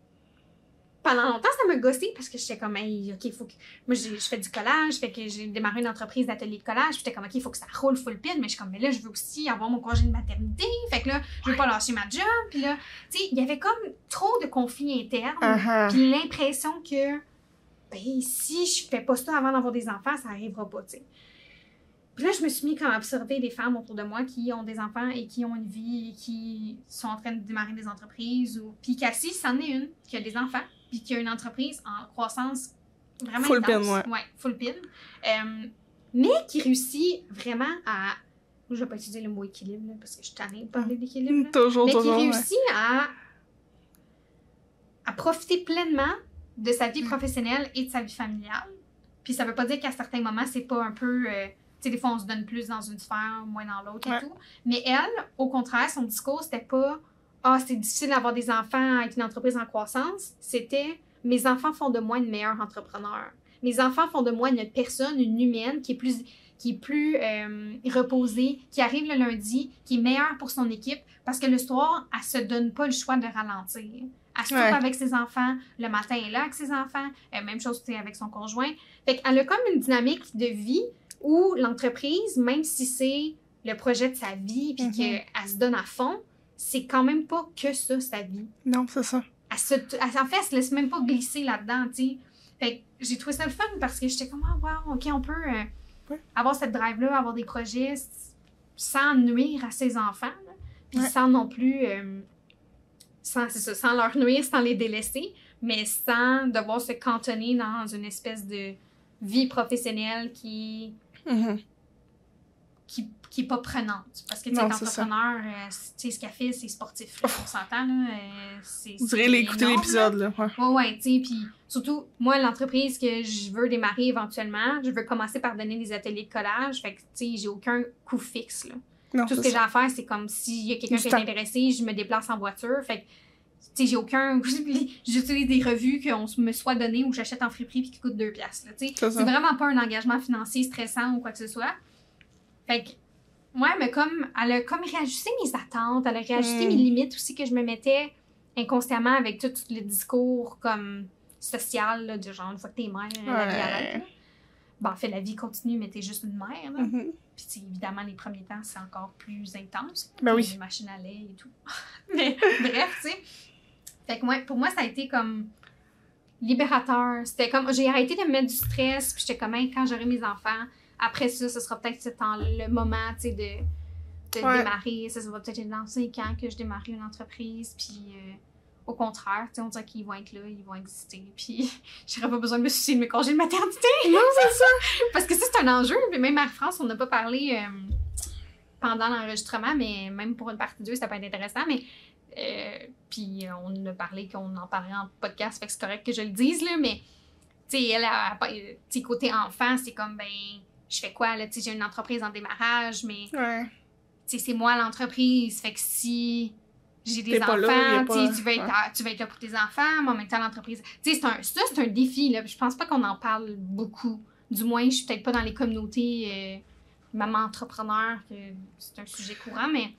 pendant longtemps, ça m'a gossé parce que j'étais comme, hey, OK, il faut que. Moi, je fais du collage, fait que j'ai démarré une entreprise d'atelier de collage. Puis j'étais comme, OK, il faut que ça roule full pin. Mais je suis comme, mais là, je veux aussi avoir mon congé de maternité. Fait que là, je veux pas lâcher ma job. Puis là, tu sais, il y avait comme trop de conflits internes. Puis l'impression que, ben, si je fais pas ça avant d'avoir des enfants, ça arrivera pas, tu sais. Puis là, je me suis mis comme à observer des femmes autour de moi qui ont des enfants et qui ont une vie et qui sont en train de démarrer des entreprises. Puis Cassie, c'en est une, qui a des enfants, puis qui a une entreprise en croissance vraiment
full
intense.
Pin,
ouais, full pin. Mais qui réussit vraiment à... Je vais pas utiliser le mot équilibre, là, parce que je suis tannée de parler d'équilibre.
Toujours,
mais qui réussit à profiter pleinement de sa vie professionnelle et de sa vie familiale. Puis ça veut pas dire qu'à certains moments, c'est pas un peu... Tu sais, des fois, on se donne plus dans une sphère, moins dans l'autre et tout. Mais elle, au contraire, son discours, c'était pas « Ah, c'est difficile d'avoir des enfants avec une entreprise en croissance ». C'était « Mes enfants font de moi une meilleure entrepreneur. Mes enfants font de moi une personne, une humaine qui est plus reposée, qui arrive le lundi, qui est meilleure pour son équipe, parce que le soir, elle se donne pas le choix de ralentir. Elle soupe avec ses enfants. Le matin, elle est là avec ses enfants. Même chose avec son conjoint. Fait qu'elle a comme une dynamique de vie où l'entreprise, même si c'est le projet de sa vie puis qu'elle se donne à fond, c'est quand même pas que ça, sa vie.
Non, c'est ça.
En fait, elle se laisse même pas glisser là-dedans, tu sais. Fait que j'ai trouvé ça le fun parce que j'étais comme, wow, OK, on peut avoir cette drive-là, avoir des projets sans nuire à ses enfants, là, puis sans non plus... sans leur nuire, sans les délaisser, mais sans devoir se cantonner dans une espèce de vie professionnelle qui est pas prenante. Parce que, tu sais, entrepreneur, tu sais, ce qu'elle fait, c'est sportif. Là, on s'entend, là.
Vous direz écouter l'épisode, là.
Ouais, tu sais, puis surtout, moi, l'entreprise que je veux démarrer éventuellement, je veux commencer par donner des ateliers de collage. Fait que, tu sais, j'ai aucun coût fixe, là.
Non,
tout ce que j'ai à faire, c'est comme s'il y a quelqu'un qui est intéressé, je me déplace en voiture. Fait que, tu sais, j'ai aucun... J'utilise des revues qu'on me soit données ou j'achète en friperie puis qui coûtent 2$, là, tu sais. C'est vraiment pas un engagement financier stressant ou quoi que ce soit. Fait que, ouais, mais comme... Elle a comme réajusté mes attentes, elle a réajusté mes limites aussi que je me mettais inconsciemment avec tout le discours comme social, là, de genre, une fois que t'es mère, la vie arrête, là. Bon, en fait, la vie continue, mais t'es juste une mère, là. Puis, évidemment, les premiers temps, c'est encore plus intense.
Ben oui.
Les machines à lait et tout. Mais bref, tu sais. Fait que moi, pour moi, ça a été comme libérateur. C'était comme, j'ai arrêté de me mettre du stress, puis j'étais comme, hey, quand j'aurai mes enfants, après ça, ce sera peut-être le moment, tu sais, de démarrer. Ça va peut-être être dans 5 ans que je démarre une entreprise, puis au contraire, tu sais, on dirait qu'ils vont être là, ils vont exister, puis j'aurais pas besoin de me soucier de mes congés de maternité.
Non, c'est ça!
Parce que ça, c'est un enjeu, mais même Marie-France, on n'a pas parlé pendant l'enregistrement, mais même pour une partie 2, ça peut être intéressant, mais puis on a parlé qu'on en parlerait en podcast, fait que c'est correct que je le dise, là, mais tu sais, tu sais, côté enfant, c'est comme, ben, je fais quoi, là, tu sais, j'ai une entreprise en démarrage, mais tu sais, c'est moi l'entreprise, fait que si j'ai des enfants, là, tu vas être là pour tes enfants, mais en même temps, l'entreprise, tu sais, c'est un défi, là, je pense pas qu'on en parle beaucoup, du moins, je suis peut-être pas dans les communautés maman entrepreneur, que c'est un sujet courant, mais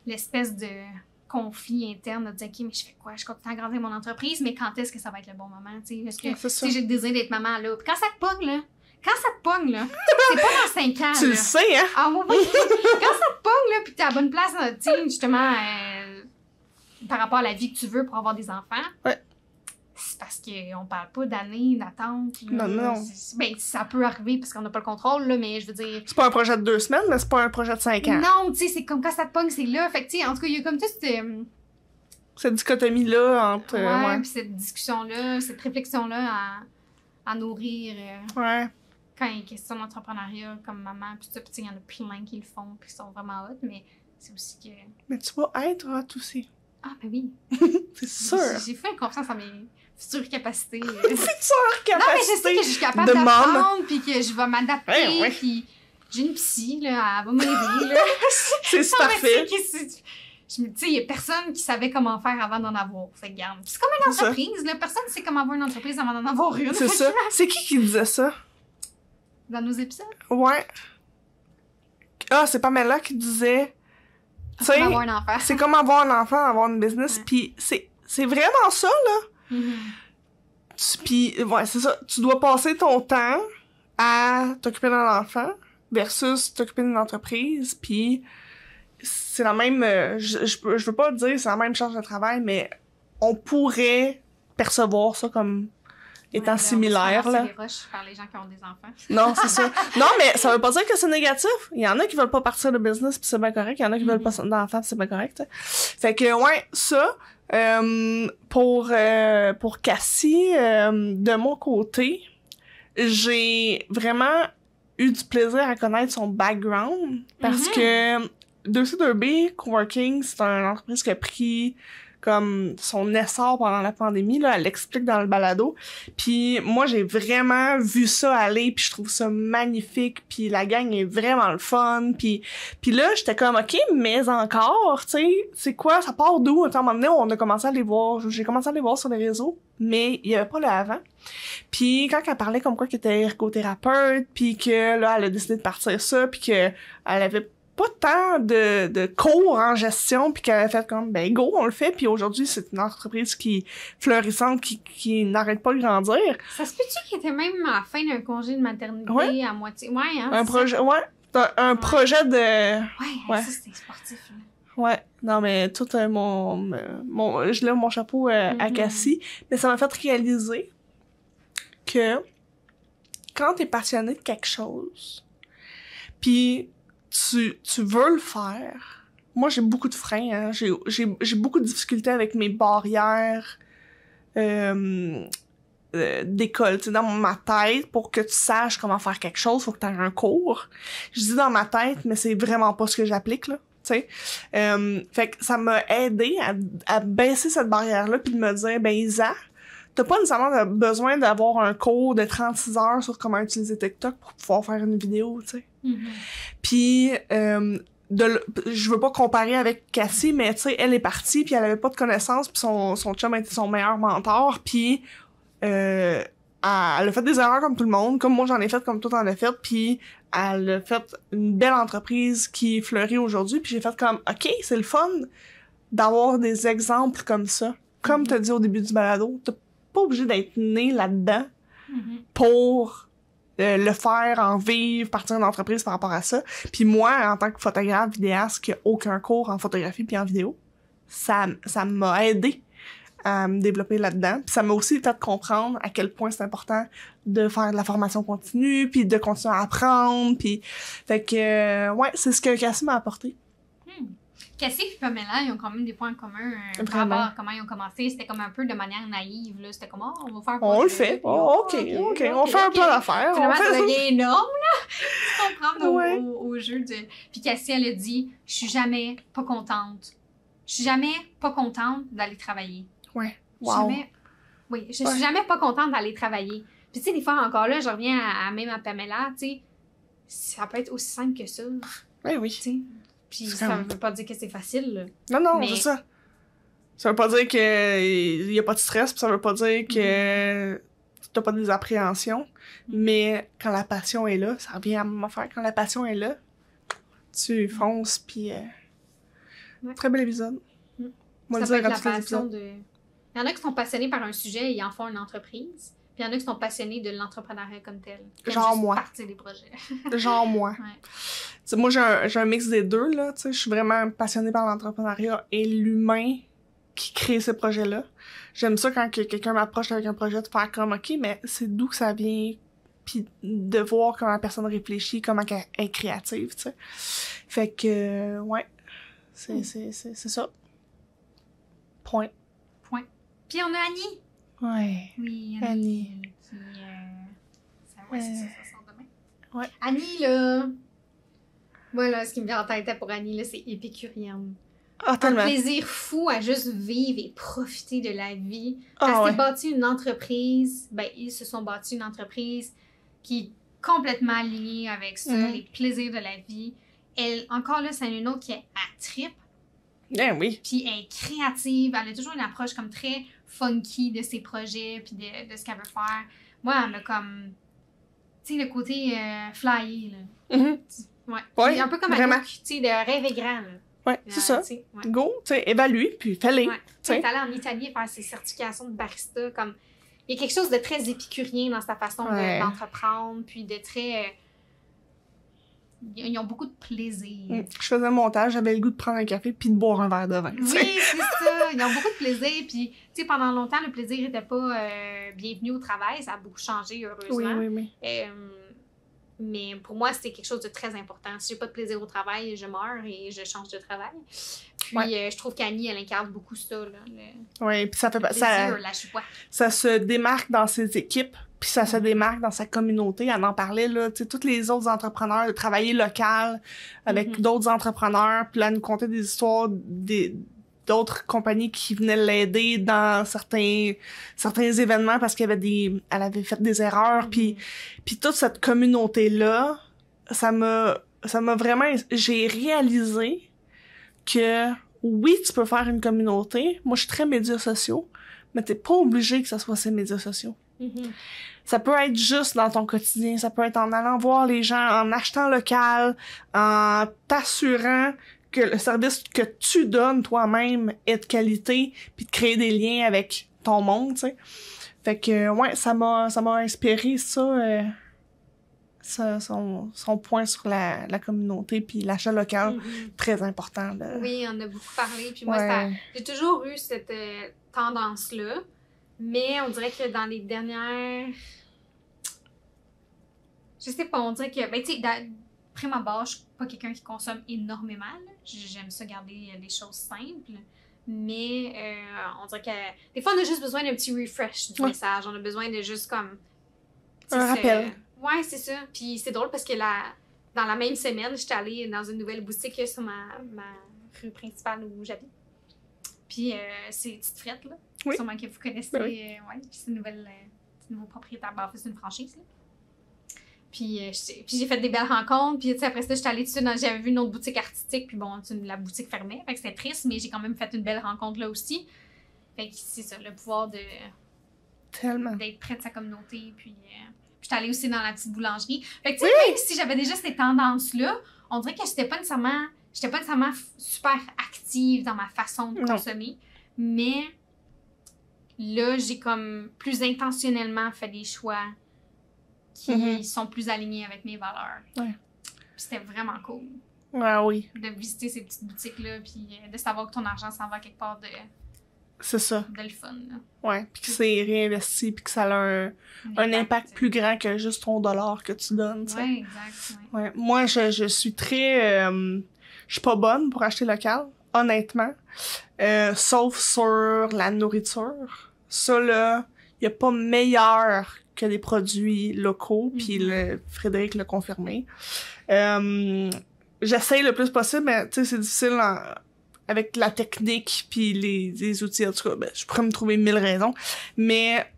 l'espèce de conflit interne de dire, OK, mais je fais quoi? Je continue à grandir mon entreprise, mais quand est-ce que ça va être le bon moment? T'sais? Parce que j'ai le désir d'être maman là. Puis quand ça te pogne, là, c'est pas dans 5 ans.
Tu le sais, hein?
Ah oui, quand ça te pogne, là, puis t'es à la bonne place, tu sais, justement, par rapport à la vie que tu veux pour avoir des enfants. C'est parce qu'on parle pas d'années d'attente.
Non.
Ben, ça peut arriver parce qu'on n'a pas le contrôle, là, mais je veux dire...
C'est pas un projet de 2 semaines, mais c'est pas un projet de 5 ans.
Non, tu sais, c'est comme quand ça te pogne, c'est là. Fait que, tu sais, en tout cas, il y a comme tout
cette dichotomie-là entre...
puis cette discussion-là, cette réflexion-là à nourrir quand il y a question d'entrepreneuriat comme maman, puis ça, puis il y en a plein qui le font, puis qui sont vraiment hot, mais c'est aussi que...
Mais tu vas être hot aussi.
Ah, ben oui.
C'est sûr.
J'ai fait confiance en mes futures capacités.
Futures capacités.
Non, mais je sais que je suis capable d'apprendre, puis que je vais m'adapter, puis j'ai une psy, là, elle va m'aider, là.
C'est parfait.
Tu sais, il y a personne qui savait comment faire avant d'en avoir. Fait que, regarde, c'est comme une entreprise, là. Personne ne sait comment avoir une entreprise avant d'en avoir une.
C'est ça. C'est qui disait ça?
Dans nos épisodes?
Ouais. Ah, c'est Pamela qui disait...
C'est comme avoir un enfant.
C'est comme avoir un enfant, avoir une business, puis c'est vraiment ça, là. Puis, c'est ça. Tu dois passer ton temps à t'occuper d'un enfant versus t'occuper d'une entreprise, puis c'est la même... je veux pas dire c'est la même charge de travail, mais on pourrait percevoir ça comme étant similaire, là.
Les roches par les gens qui ont des enfants.
Non, c'est ça. Non, mais ça veut pas dire que c'est négatif. Il y en a qui veulent pas partir de business pis c'est bien correct. Il y en a qui veulent pas d'enfants pis c'est bien correct, t'sais. Fait que, ça, pour Cassie, de mon côté, j'ai vraiment eu du plaisir à connaître son background parce que 2C2B Coworking, c'est une entreprise qui a pris comme son essor pendant la pandémie, là, elle l'explique dans le balado. Puis moi, j'ai vraiment vu ça aller, puis je trouve ça magnifique, puis la gang est vraiment le fun, puis là, j'étais comme, OK, mais encore, tu sais, c'est quoi, ça part d'où? À un moment donné, on a commencé à les voir, j'ai commencé à les voir sur les réseaux, mais il y avait pas le avant. Puis quand elle parlait comme quoi qu'elle était ergothérapeute, puis que là, elle a décidé de partir ça, puis que elle avait pas tant de cours en gestion, puis qu'elle a fait comme, ben go, on le fait, puis aujourd'hui, c'est une entreprise qui est florissante, qui n'arrête pas de grandir.
Ça se peut-tu qu'il était même à la fin d'un congé de maternité à moitié? Ouais, hein?
Un projet, projet de...
Ouais, ça, c'était sportif, là.
Ouais, non, mais tout je lève mon chapeau à Cassie, mais ça m'a fait réaliser que quand t'es passionné de quelque chose, puis tu veux le faire. Moi, j'ai beaucoup de freins, hein. J'ai beaucoup de difficultés avec mes barrières d'école. Tu sais, dans ma tête, pour que tu saches comment faire quelque chose, faut que tu aies un cours. Je dis dans ma tête, mais c'est vraiment pas ce que j'applique, là. Tu sais. Fait que ça m'a aidé à baisser cette barrière-là, puis de me dire, ben Isa, t'as pas nécessairement besoin d'avoir un cours de 36 heures sur comment utiliser TikTok pour pouvoir faire une vidéo, tu sais. Puis je veux pas comparer avec Cassie, mais tu sais, elle est partie, puis elle avait pas de connaissances, puis son chum était son meilleur mentor, puis elle a fait des erreurs comme tout le monde, comme moi j'en ai fait, comme toi t'en as fait, puis elle a fait une belle entreprise qui fleurit aujourd'hui, puis j'ai fait comme, OK, c'est le fun d'avoir des exemples comme ça. Comme t'as dit au début du balado, t'es pas obligé d'être né là-dedans pour le faire, en vivre, partir d'une entreprise par rapport à ça. Puis moi, en tant que photographe, vidéaste, qui a aucun cours en photographie puis en vidéo, ça m'a aidé à me développer là-dedans. Puis ça m'a aussi fait comprendre à quel point c'est important de faire de la formation continue, puis de continuer à apprendre, puis... Fait que, ouais, c'est ce que Cassie m'a apporté.
Cassie et Pamela, ils ont quand même des points en commun par rapport à comment ils ont commencé. C'était comme un peu de manière naïve, là. C'était comme, on va faire quoi?
On le fait. OK. On fait un plan d'affaires.
Finalement, ça devient énorme, là. Tu comprends au jeu de... Puis Cassie, elle a dit, je suis jamais pas contente. Je suis jamais pas contente d'aller travailler.
Ouais. Wow.
Je suis jamais pas contente d'aller travailler. Puis tu sais, des fois, encore là, je reviens même à Pamela, tu sais, ça peut être aussi simple que ça.
Oui.
Tu sais. Puis ça veut pas dire que c'est facile, là.
Non, mais... c'est ça. Ça veut pas dire qu'il y a pas de stress, puis ça veut pas dire que t'as pas des appréhensions. Mais quand la passion est là, ça revient à ma affaire. Quand la passion est là, tu fonces, puis... Très bel épisode.
Moi, ça peut être la passion de... Il y en a qui sont passionnés par un sujet et ils en font une entreprise. Puis il y en a qui sont passionnés de l'entrepreneuriat comme tel.
Genre moi.
Partir des projets.
Genre moi. Ouais. Moi, j'ai un mix des deux, là. Je suis vraiment passionnée par l'entrepreneuriat et l'humain qui crée ces projets-là. J'aime ça quand quelqu'un m'approche avec un projet de faire comme, OK, mais c'est d'où que ça vient? Puis de voir comment la personne réfléchit, comment elle est créative, tu sais. Fait que, ouais. C'est ça. Point.
Puis on a Annie.
Ouais.
Oui,
Annie.
Qui, ça sort demain.
Ouais.
Annie, là... Voilà, ce qui me vient en tête pour Annie, là, c'est épicurienne.
Ah, tellement.
Un plaisir fou à juste vivre et profiter de la vie. Elle s'est bâtie une entreprise. Ben, ils se sont bâtis une entreprise qui est complètement alignée avec ça, les plaisirs de la vie. Elle, encore là, c'est une autre qui est à trip.
Ben oui.
Puis elle est créative. Elle a toujours une approche comme très funky de ses projets puis de ce qu'elle veut faire. Moi, elle m'a comme... Tu sais, le côté flyer, là. Ouais. Un peu comme un look, tu sais, de rêver grand, là.
Ouais, c'est ça. Go, tu sais, évalue, puis fais-les.
Ouais. Tu es allé en Italie faire ses certifications de barista, comme... Il y a quelque chose de très épicurien dans sa façon d'entreprendre, puis de très... Ils ont beaucoup de plaisir.
Je faisais un montage, j'avais le goût de prendre un café puis de boire un verre de vin.
Oui, c'est ça. Ils ont beaucoup de plaisir. Puis, tu sais, pendant longtemps, le plaisir n'était pas bienvenu au travail. Ça a beaucoup changé, heureusement.
Oui.
Mais pour moi, c'était quelque chose de très important. Si j'ai pas de plaisir au travail, je meurs et je change de travail. Puis, je trouve qu'Annie, elle incarne beaucoup ça.
Oui, puis ça fait
pas la joie.
Ça se démarque dans ses équipes. Puis ça se démarque dans sa communauté. Elle en parlait, là, tu sais, tous les autres entrepreneurs, de travailler local avec d'autres entrepreneurs. Puis là, elle nous contait des histoires d'autres compagnies qui venaient l'aider dans certains événements parce qu'elle avait fait des erreurs. Puis toute cette communauté-là, ça m'a vraiment... J'ai réalisé que oui, tu peux faire une communauté. Moi, je suis très médias sociaux. mais t'es pas obligé que ça soit ces médias sociaux. Ça peut être juste dans ton quotidien, ça peut être en allant voir les gens, en achetant local, en t'assurant que le service que tu donnes toi-même est de qualité, puis de créer des liens avec ton monde, tu sais. Fait que, ouais, ça m'a inspiré son point sur la communauté puis l'achat local, très important.
Oui, on a beaucoup parlé, puis moi, j'ai toujours eu cette tendance-là, mais on dirait que dans les dernières... Je sais pas, on dirait que... Ben, tu sais, après ma base, je suis pas quelqu'un qui consomme énormément, là. J'aime ça garder les choses simples, mais on dirait que... Des fois, on a juste besoin d'un petit refresh du message, on a besoin de juste comme...
Un rappel.
Ouais, c'est ça. Puis c'est drôle parce que dans la même semaine, j'étais allée dans une nouvelle boutique sur ma rue principale où j'habite. Puis c'est Petite Frette, là.
Oui.
Sûrement que vous connaissez.
Ben
oui. Ouais. Puis c'est une nouveau propriétaire. Ben, en fait, c'est une franchise, là. Puis j'ai fait des belles rencontres. Puis après ça, j'étais allée dessus. J'avais vu une autre boutique artistique. Puis bon, la boutique fermait. Fait que c'était triste, mais j'ai quand même fait une belle rencontre là aussi. Fait que c'est ça, le pouvoir d'être près de sa communauté. Puis j'étais allée aussi dans la petite boulangerie. Fait que tu sais, même si j'avais déjà ces tendances-là, on dirait que j'étais pas nécessairement super active dans ma façon de consommer. Mais là, j'ai comme plus intentionnellement fait des choix qui sont plus alignés avec mes valeurs.
Ouais.
Puis c'était vraiment cool.
Ouais, oui.
De visiter ces petites boutiques-là, puis de savoir que ton argent s'en va quelque part
c'est ça.
De le fun, là.
Ouais, puis que c'est réinvesti, puis que ça a un impact plus grand que juste ton dollar que tu donnes, tu sais.
Ouais, exact. Ouais.
Ouais. Moi, je suis très... je suis pas bonne pour acheter local, honnêtement. Sauf sur la nourriture. Ça, là, y a pas meilleur que des produits locaux, puis Frédéric l'a confirmé. J'essaye le plus possible, mais tu sais, c'est difficile avec la technique puis les outils. En tout cas, je pourrais me trouver 1000 raisons. Mais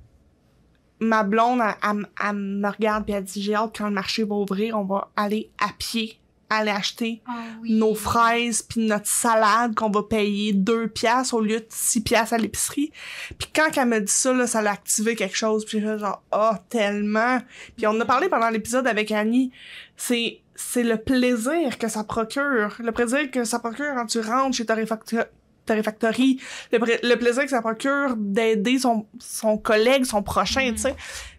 ma blonde, elle me regarde puis elle dit « J'ai hâte quand le marché va ouvrir, on va aller à pied, aller acheter nos fraises puis notre salade qu'on va payer 2 piastres au lieu de 6 piastres à l'épicerie. » Puis quand elle me dit ça, là, ça l'a activé quelque chose. Puis j'ai fait genre « Oh, tellement! » Puis on en a parlé pendant l'épisode avec Annie. C'est le plaisir que ça procure. Le plaisir que ça procure quand tu rentres chez ta réfactorie. Le plaisir que ça procure d'aider son collègue, son prochain, tu sais.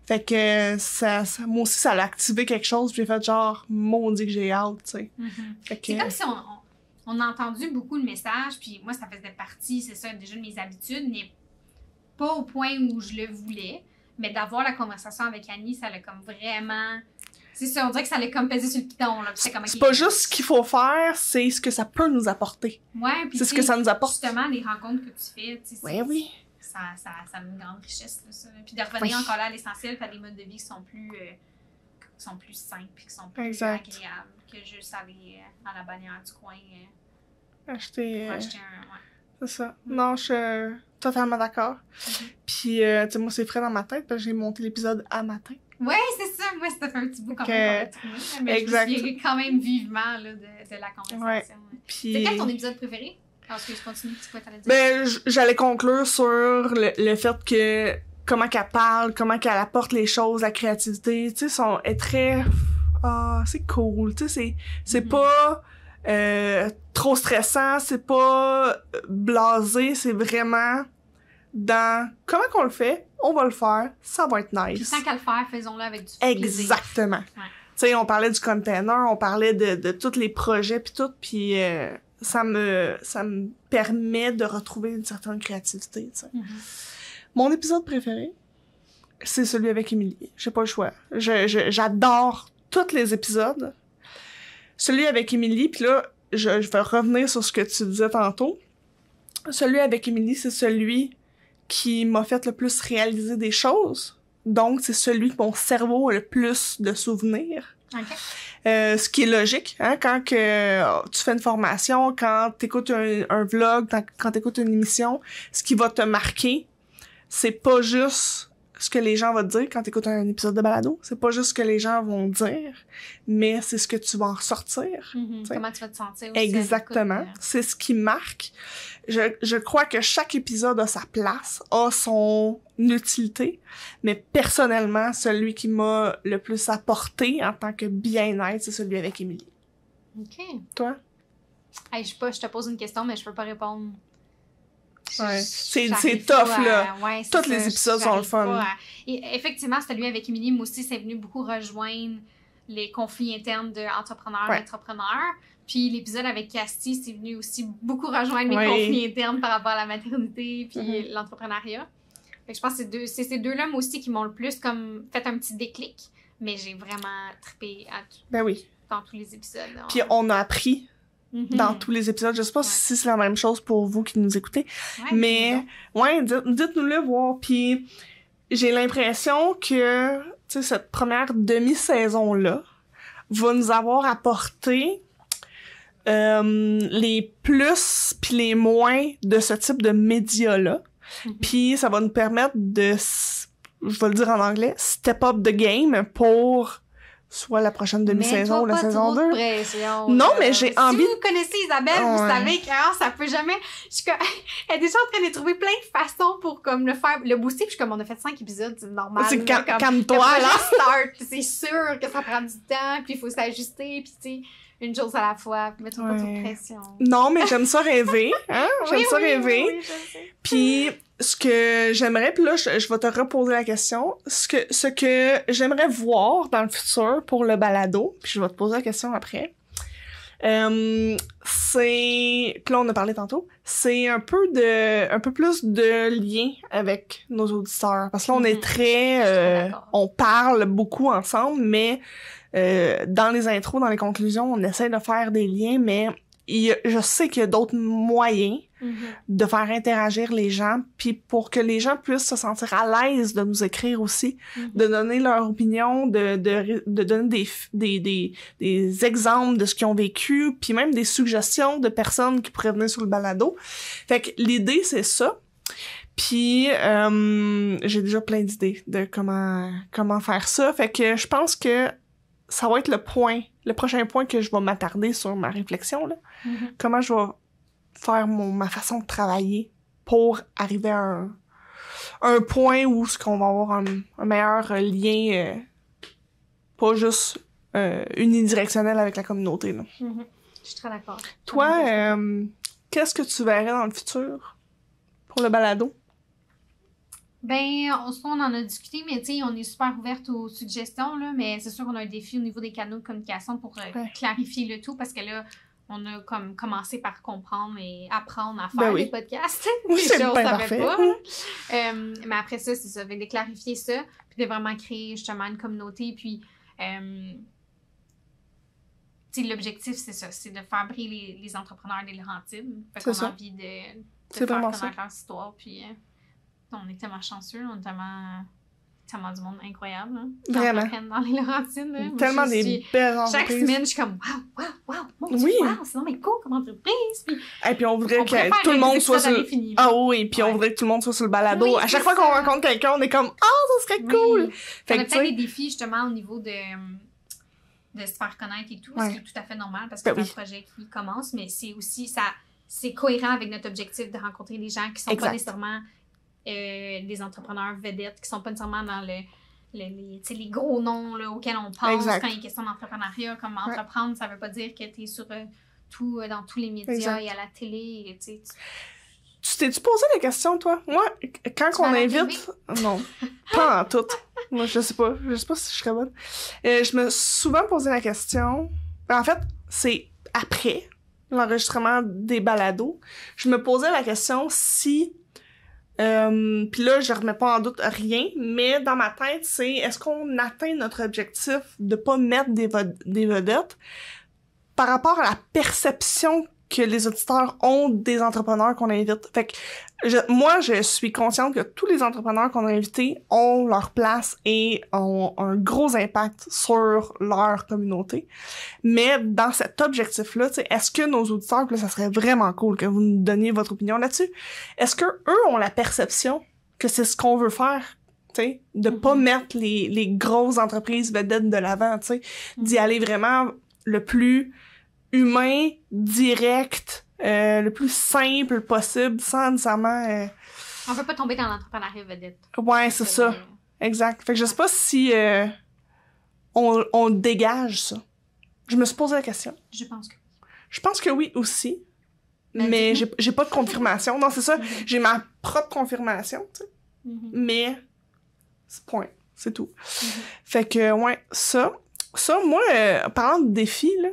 Fait que moi aussi, ça l'a activé quelque chose. Puis j'ai fait genre, maudit que j'ai hâte, tu sais.
C'est comme si on a entendu beaucoup le message. Puis moi, ça faisait partie, c'est ça, déjà de mes habitudes. Mais pas au point où je le voulais. Mais d'avoir la conversation avec Annie, ça l'a comme vraiment... C'est ça, on dirait que ça allait comme peser sur le piton, là.
C'est pas juste ce qu'il faut faire, c'est ce que ça peut nous apporter.
Ouais, puis
c'est ce que ça nous apporte.
Justement, les rencontres que tu fais, tu sais,
oui.
Ça a une grande richesse, là, ça. Puis de revenir encore là à l'essentiel, faire des modes de vie qui sont plus simples, puis qui sont plus agréables que juste aller à la bannière du coin.
Acheter
un...
C'est ça. Non, je suis totalement d'accord. Puis, tu sais, moi, c'est frais dans ma tête, parce que j'ai monté l'épisode à matin.
Ouais, c'est ça. Moi, ça fait un petit bout quand même qu'on l'a trouvé. Mais je me souviens quand même vivement là, de la conversation. Ouais. Puis... C'est quel ton épisode préféré? Parce que je continue, c'est quoi t'allais dire?
Ben, j'allais conclure sur le fait que comment qu'elle parle, comment qu'elle apporte les choses, la créativité, tu sais, est très... c'est cool, tu sais, c'est pas trop stressant, c'est pas blasé, c'est vraiment dans comment qu'on le fait, on va le faire, ça va être nice.
Puis tant qu'à le faire, faisons-le avec du
plaisir. Exactement. Ouais. Tu sais, on parlait du container, on parlait de tous les projets puis tout, puis ça me permet de retrouver une certaine créativité, tu sais. Mon épisode préféré, c'est celui avec Émilie. J'ai pas le choix. J'adore tous les épisodes. Celui avec Émilie, puis là, je vais revenir sur ce que tu disais tantôt. Celui avec Émilie, c'est celui qui m'a fait le plus réaliser des choses. Donc, c'est celui que mon cerveau a le plus de souvenirs.
Okay.
Ce qui est logique, hein, quand que tu fais une formation, quand t'écoutes un vlog, quand t'écoutes une émission, ce qui va te marquer, c'est pas juste ce que les gens vont te dire quand t'écoutes un épisode de balado. C'est pas juste ce que les gens vont dire, mais c'est ce que tu vas en ressortir.
Comment tu vas te sentir aussi.
Exactement. C'est ce qui marque. Je crois que chaque épisode a sa place, a son utilité, mais personnellement, celui qui m'a le plus apporté en tant que bien-être, c'est celui avec Émilie.
OK.
Toi?
Hey, je te pose une question, mais je peux pas répondre.
Ouais. C'est tough, là.
Ouais,
tous les épisodes sont le fun.
Et effectivement, celui avec Émilie, moi aussi, c'est venu beaucoup rejoindre les conflits internes d'entrepreneurs et d'entrepreneurs. Puis l'épisode avec Casti, c'est venu aussi beaucoup rejoindre mes conflits internes par rapport à la maternité puis l'entrepreneuriat. Fait que je pense que c'est ces deux-là, moi aussi, qui m'ont le plus comme fait un petit déclic. Mais j'ai vraiment trippé dans tous les épisodes.
Puis on a appris dans tous les épisodes. Je sais pas si c'est la même chose pour vous qui nous écoutez. Mais, dites-nous-le voir. Puis j'ai l'impression que, tu sais, cette première demi-saison-là va nous avoir apporté les plus puis les moins de ce type de médias-là. Puis ça va nous permettre de, je vais le dire en anglais, step up the game pour soit la prochaine demi-saison ou la saison 2. Non, mais j'ai envie...
Si vous connaissez Isabelle, vous savez que ça peut jamais... Elle est déjà en train de trouver plein de façons pour comme le booster. Puis je suis comme, on a fait 5 épisodes, c'est normal.
C'est calme-toi, là.
C'est sûr que ça prend du temps, puis il faut s'ajuster, puis tu sais... Une chose à la fois, mettre pas trop de pression.
Non, mais j'aime ça rêver, hein? J'aime ça rêver.
Oui, je sais.
Puis ce que j'aimerais, puis là, je vais te reposer la question. Ce que j'aimerais voir dans le futur pour le balado, puis je vais te poser la question après, c'est... Puis là, on a parlé tantôt. C'est un peu plus de lien avec nos auditeurs. Parce que là, on est très... on parle beaucoup ensemble, mais... dans les intros, dans les conclusions, on essaie de faire des liens, mais je sais qu'il y a d'autres moyens de faire interagir les gens, puis pour que les gens puissent se sentir à l'aise de nous écrire aussi, de donner leur opinion, de donner des exemples de ce qu'ils ont vécu, puis même des suggestions de personnes qui pourraient venir sur le balado. Fait que l'idée, c'est ça. Puis j'ai déjà plein d'idées de comment faire ça. Fait que je pense que ça va être le prochain point que je vais m'attarder sur ma réflexion, là. Comment je vais faire ma façon de travailler pour arriver à un point où ce qu'on va avoir un meilleur lien, pas juste unidirectionnel avec la communauté, là.
Je suis très d'accord.
Toi, qu'est-ce que tu verrais dans le futur pour le balado?
Ben, on en a discuté, mais tu sais, on est super ouverte aux suggestions, là, mais c'est sûr qu'on a un défi au niveau des canaux de communication pour clarifier le tout, parce que là, on a comme commencé par comprendre et apprendre à faire des podcasts.
Oui, c'est
choses
bien
on
parfait.
savait pas. Mais après ça, c'est ça, de clarifier ça, puis de vraiment créer justement une communauté, puis tu sais, l'objectif, c'est ça, c'est de faire briller les entrepreneurs des Laurentides. Fait qu'on a envie de faire connaître leur histoire, puis... on est tellement chanceux, on est tellement du monde incroyable. Hein,
vraiment.
Dans les Laurentides. Là.
Tellement des belles entreprises.
Chaque semaine, je suis comme wow, mon Dieu, c'est non mais cool comme entreprise.
Puis on voudrait que tout le monde soit sur on voudrait que tout le monde soit sur le balado. Oui, à chaque fois qu'on rencontre quelqu'un, on est comme ça serait cool.
Fait on a peut-être des défis justement au niveau de se faire connaître et tout, ce qui est tout à fait normal parce que c'est un projet qui commence, mais c'est aussi c'est cohérent avec notre objectif de rencontrer des gens qui sont pas nécessairement des entrepreneurs vedettes, qui sont pas nécessairement dans les gros noms là, auxquels on pense quand il est question d'entrepreneuriat. Comme entreprendre, ça veut pas dire que t'es sur dans tous les médias et à la télé.
Tu t'es-tu posé la question, toi? Moi, quand on invite... Non, pas en tout. Moi, je sais pas si je serais bonne. Je me suis souvent posé la question... En fait, c'est après l'enregistrement des balados. Je me posais la question si... puis là, je remets pas en doute rien, mais dans ma tête, c'est est-ce qu'on atteint notre objectif de pas mettre des vedettes par rapport à la perception que les auditeurs ont des entrepreneurs qu'on invite. Fait que moi, je suis consciente que tous les entrepreneurs qu'on a invités ont leur place et ont un gros impact sur leur communauté. Mais dans cet objectif-là, tu sais, est-ce que nos auditeurs, puis là, ça serait vraiment cool que vous nous donniez votre opinion là-dessus, est-ce que eux ont la perception que c'est ce qu'on veut faire? tu sais, de pas mettre les grosses entreprises vedettes de l'avant, tu sais, d'y aller vraiment le plus humain, direct, le plus simple possible, sans nécessairement...
On veut pas tomber dans l'entrepreneuriat vedette.
Ouais, c'est ça. Exact. Fait que je sais pas si on dégage ça. Je me suis posé la question.
Je pense que
Je pense que oui aussi. Mais j'ai pas de confirmation. Non, c'est ça. J'ai ma propre confirmation, tu sais. Mais c'est point. C'est tout. Fait que, ouais, ça, moi, parlant de défis, là,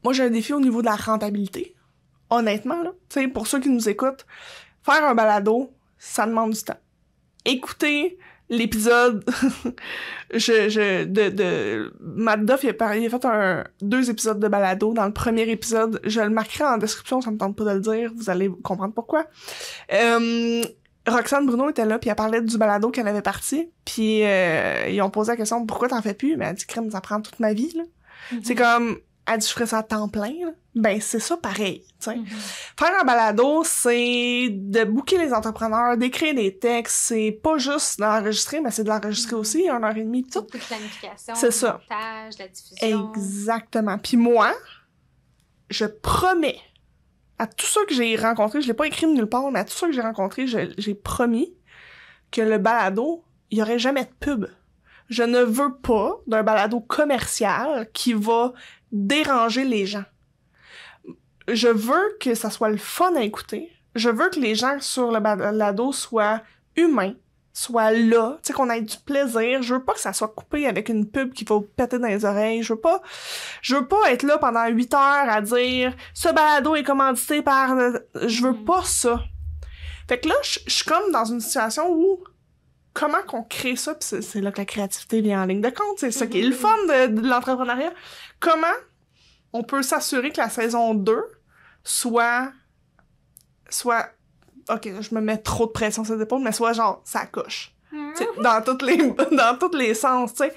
moi, j'ai un défi au niveau de la rentabilité. Honnêtement, là. Tu sais, pour ceux qui nous écoutent, faire un balado, ça demande du temps. Écouter l'épisode Matt Duff, il a fait 2 épisodes de balado. Dans le premier épisode, je le marquerai en description, ça me tente pas de le dire, vous allez comprendre pourquoi. Roxane Bruno était là, puis elle parlait du balado qu'elle avait parti, puis ils ont posé la question « Pourquoi t'en fais plus? » Mais elle dit « Crème, ça prend toute ma vie, là. C'est comme... Elle dit « Je ferais ça à temps plein, là. » Ben, c'est ça pareil, tu sais. Faire un balado, c'est de booker les entrepreneurs, d'écrire des textes, c'est pas juste d'enregistrer, mais c'est de l'enregistrer aussi, 1h30, tout.
Beaucoup de planification,
c'est
le montage, la diffusion.
Exactement. Puis moi, je promets à tous ceux que j'ai rencontrés, je l'ai pas écrit de nulle part, mais à tous ceux que j'ai rencontrés, j'ai promis que le balado, il y aurait jamais de pub. Je ne veux pas d'un balado commercial qui va déranger les gens. Je veux que ça soit le fun à écouter. Je veux que les gens sur le balado soient humains, soient là, tu sais, qu'on ait du plaisir. Je veux pas que ça soit coupé avec une pub qui va vous péter dans les oreilles. Je veux pas être là pendant 8 heures à dire « Ce balado est commandité par... » Je veux pas ça. Fait que là, je suis comme dans une situation où comment qu'on crée ça, pis c'est là que la créativité vient en ligne de compte, c'est ça qui est le fun de l'entrepreneuriat. Comment on peut s'assurer que la saison 2 soit ok, je me mets trop de pression sur les épaules, mais soit genre, ça coche. T'sais, dans tous les sens, tu sais.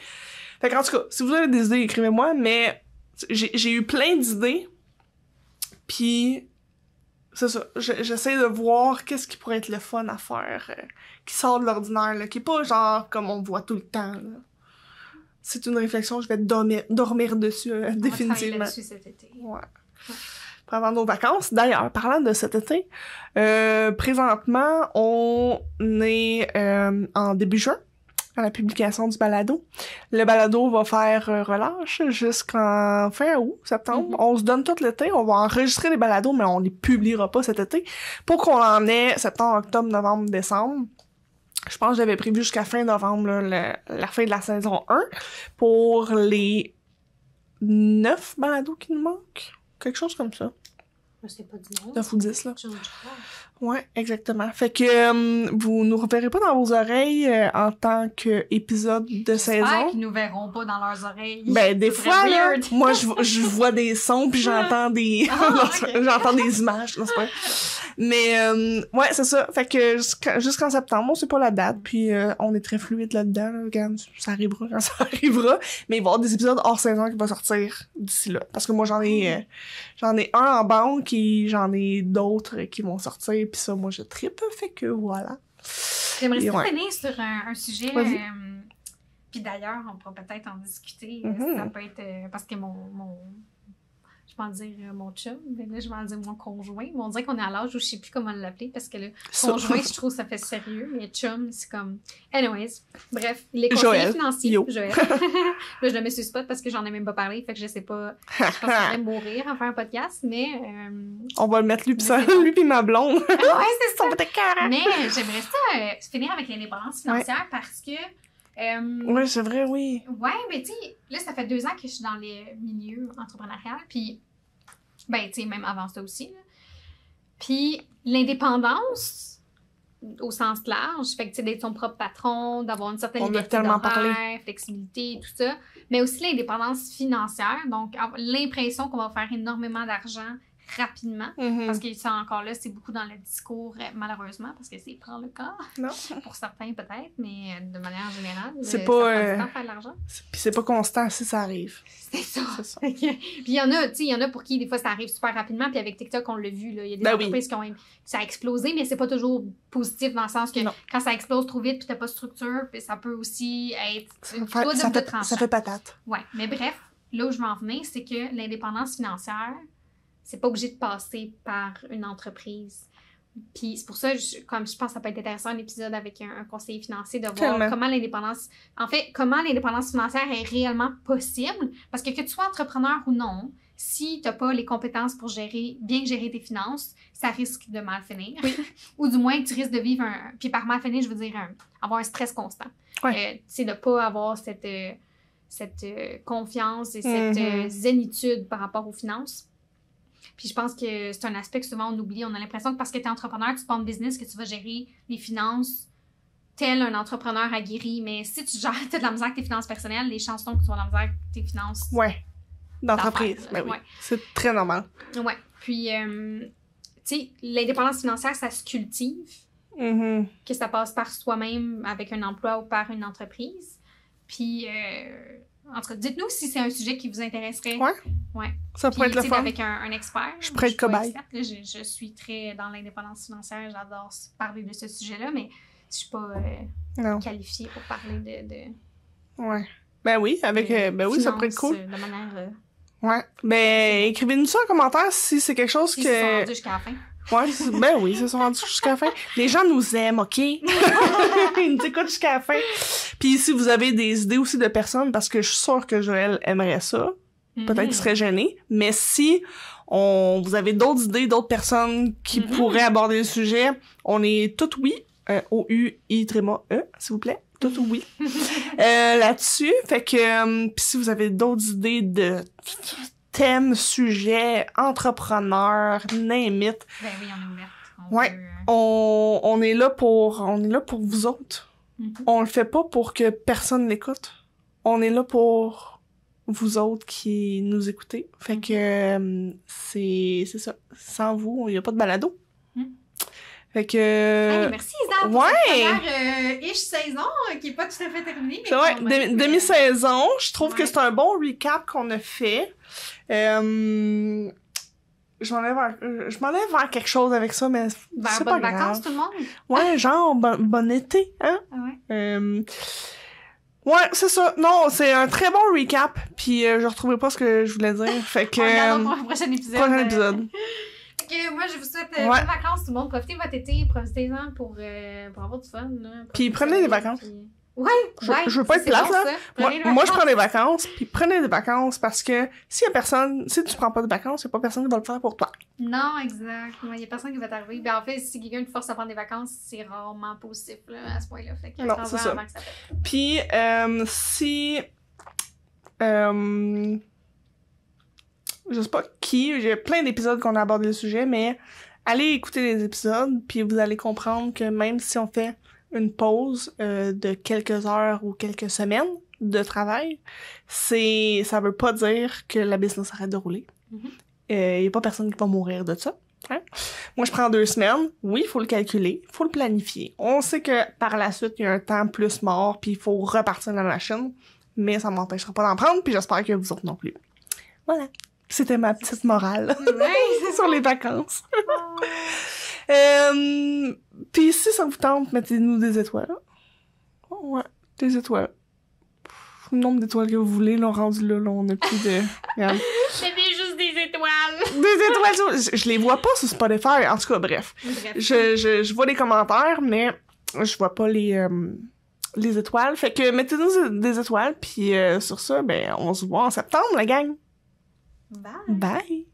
Fait qu'en tout cas, si vous avez des idées, écrivez-moi, mais j'ai eu plein d'idées, puis c'est ça, j'essaie de voir qu'est-ce qui pourrait être le fun à faire, qui sort de l'ordinaire, là, qui est pas genre comme on voit tout le temps, là. C'est une réflexion, je vais dormir dessus, définitivement.
On va travailler là-dessus cet été.
Ouais. Pendant nos vacances. D'ailleurs, parlant de cet été, présentement, on est en début juin, à la publication du balado. Le balado va faire relâche jusqu'en fin août, septembre. On se donne tout l'été, on va enregistrer les balados, mais on les publiera pas cet été, pour qu'on en ait septembre, octobre, novembre, décembre. Je pense que j'avais prévu jusqu'à fin novembre, là, la fin de la saison 1, pour les 9 balados qui nous manquent. Quelque chose comme ça.
C'est pas 10.
9 ou 10, là. Ouais, exactement. Fait que vous nous reverrez pas dans vos oreilles en tant qu'épisode de saison.
J'espère qu'ils nous verront pas dans leurs oreilles.
Ben, des fois, là, moi, je vois des sons puis j'entends des... j'entends des images, non, c'est pas vrai. Mais, ouais, c'est ça. Fait que jusqu'en septembre, on sait pas la date, puis on est très fluide là-dedans, là. Regarde, ça arrivera quand ça arrivera. Mais il va y avoir des épisodes hors saison qui vont sortir d'ici là. Parce que moi, j'en ai un en banque et j'en ai d'autres qui vont sortir, puis ça, moi, je trippe. Fait que voilà.
J'aimerais finir sur un sujet... puis d'ailleurs, on pourra peut-être en discuter. Ça peut être... parce que je vais en dire mon chum, mais là, je vais en dire mon conjoint. On dirait qu'on est à l'âge où je sais plus comment l'appeler, parce que le conjoint, je trouve ça fait sérieux, mais chum, c'est comme... Anyways, bref, les conseillers financiers. Joël. Là, je le mets sur spot parce que j'en ai même pas parlé, fait que je sais pas, je pense que je vais mourir en faire un podcast, mais...
on va le mettre lui pis ma blonde.
Ouais, c'est ça. Mais j'aimerais ça finir avec l'indépendance financière parce que...
oui, c'est vrai, oui.
Ouais, mais tu sais, là, ça fait 2 ans que je suis dans les milieux entrepreneurial, puis, ben, tu sais, même avant ça aussi, là. Puis, l'indépendance, au sens large, fait que, tu sais, d'être son propre patron, d'avoir une certaine liberté d'horaire, flexibilité, tout ça, mais aussi l'indépendance financière, donc l'impression qu'on va faire énormément d'argent rapidement.
Mhm.
Parce que ça, encore là, c'est beaucoup dans le discours, malheureusement, parce que c'est prendre le cas.
Non.
Pour certains, peut-être, mais de manière générale,
C'est
ça
pas,
prend du temps de faire de l'argent.
Puis c'est pas constant si ça arrive.
C'est ça.
C'est ça.
Puis il y en a, tu sais, il y en a pour qui, des fois, ça arrive super rapidement. Puis avec TikTok, on l'a vu, là. Il y a des entreprises qui ont... Ça a explosé, mais c'est pas toujours positif dans le sens que quand ça explose trop vite puis t'as pas de structure, puis ça peut aussi être une double tranchant.
Ça fait patate.
Ouais, mais bref, là où je veux en venir, c'est que l'indépendance financière, c'est pas obligé de passer par une entreprise. Puis c'est pour ça, comme je pense que ça peut être intéressant un épisode avec un conseiller financier de voir comment l'indépendance... En fait, comment l'indépendance financière est réellement possible. Parce que tu sois entrepreneur ou non, si t'as pas les compétences pour bien gérer tes finances, ça risque de mal finir.
Oui.
Ou du moins, tu risques de vivre Puis par mal finir, je veux dire avoir un stress constant.
Ouais.
Tu sais, de pas avoir cette confiance et cette zénitude par rapport aux finances. Puis je pense que c'est un aspect que souvent on oublie. On a l'impression que parce que tu es entrepreneur, tu pars de business, que tu vas gérer les finances tel un entrepreneur aguerri. Mais si tu gères, t'as de la misère avec tes finances personnelles, les chances sont que tu vas de la misère avec tes finances
d'entreprise. Ben oui.
Ouais.
C'est très normal.
Ouais. Puis, tu sais, l'indépendance financière, ça se cultive.
Mm-hmm.
Que ça passe par soi-même avec un emploi ou par une entreprise. Puis, en tout cas, dites-nous si c'est un sujet qui vous intéresserait. Ouais.
Ça pourrait être le fun.
Avec un expert.
Je pourrais être cobaye.
Je suis très dans l'indépendance financière. J'adore parler de ce sujet-là, mais je suis pas qualifiée pour parler de...
Ouais. Ben oui, avec... ben oui, ça pourrait être cool.
De manière...
Ouais. Ben, écrivez-nous ça en commentaire si c'est quelque chose
si
que...
ils sont rendus jusqu'à la fin.
Ouais, ben oui, ils sont rendus jusqu'à la fin. Les gens nous aiment, OK? Ils nous écoutent jusqu'à la fin. Puis si vous avez des idées aussi de personnes, parce que je suis sûre que Joël aimerait ça, peut-être qu'il serait gêné, mais si vous avez d'autres idées, d'autres personnes qui pourraient aborder le sujet, on est toutes oui, O-U-I-T-R-E, s'il vous plaît. Tout oui. Là-dessus, fait que pis si vous avez d'autres idées de thèmes, sujets, entrepreneurs, name it.
Ben oui, on est ouverte.
On est là pour vous autres. On le fait pas pour que personne l'écoute. On est là pour vous autres qui nous écoutez. Fait que c'est ça. Sans vous, il y a pas de balado. Fait que...
Hey, merci Isa pour cette première ish saison qui est pas tout à fait terminée. Mais
demi-saison. Je trouve que c'est un bon recap qu'on a fait. Je m'en vais vers quelque chose avec ça, mais c'est pas grave. Bonnes vacances
tout le monde?
Ouais, genre bon été, hein?
Ah ouais.
Ouais, c'est ça. Non, c'est un très bon recap. Puis je retrouvais pas ce que je voulais dire. Fait que...
On regarde pour le prochain épisode. Moi, je vous souhaite bonnes vacances, tout le monde. Profitez de votre été, profitez-en pour avoir du fun.
Puis prenez des vacances.
Puis...
Je veux pas être plate, là. Moi, je prends des vacances, puis prenez des vacances parce que si tu prends pas de vacances, y a pas personne qui va le faire pour toi.
Non, exact. Il y a personne qui va t'arriver. Ben, en fait, si quelqu'un te force à prendre des vacances, c'est rarement positif, là, à ce point-là. Fait que
non, c'est ça. Puis, si... je sais pas qui, j'ai plein d'épisodes qu'on a abordé le sujet, mais allez écouter les épisodes, puis vous allez comprendre que même si on fait une pause de quelques heures ou quelques semaines de travail, ça veut pas dire que la business arrête de rouler. Y a pas personne qui va mourir de ça. Hein? Moi, je prends 2 semaines. Oui, il faut le calculer, il faut le planifier. On sait que par la suite, il y a un temps plus mort, puis il faut repartir la machine, mais ça m'empêchera pas d'en prendre, puis j'espère que vous autres non plus. Voilà. C'était ma petite morale sur les vacances. Puis si ça vous tente, mettez-nous des étoiles. Ouais, des étoiles. Le nombre d'étoiles que vous voulez, là, rendu là, on n'a plus de... Regarde.
Mettez juste des étoiles!
Des étoiles! Je les vois pas sur Spotify. En tout cas, bref. Je vois les commentaires, mais je vois pas les étoiles. Fait que mettez-nous des étoiles, puis sur ça, ben, on se voit en septembre, la gang!
Bye!
Bye!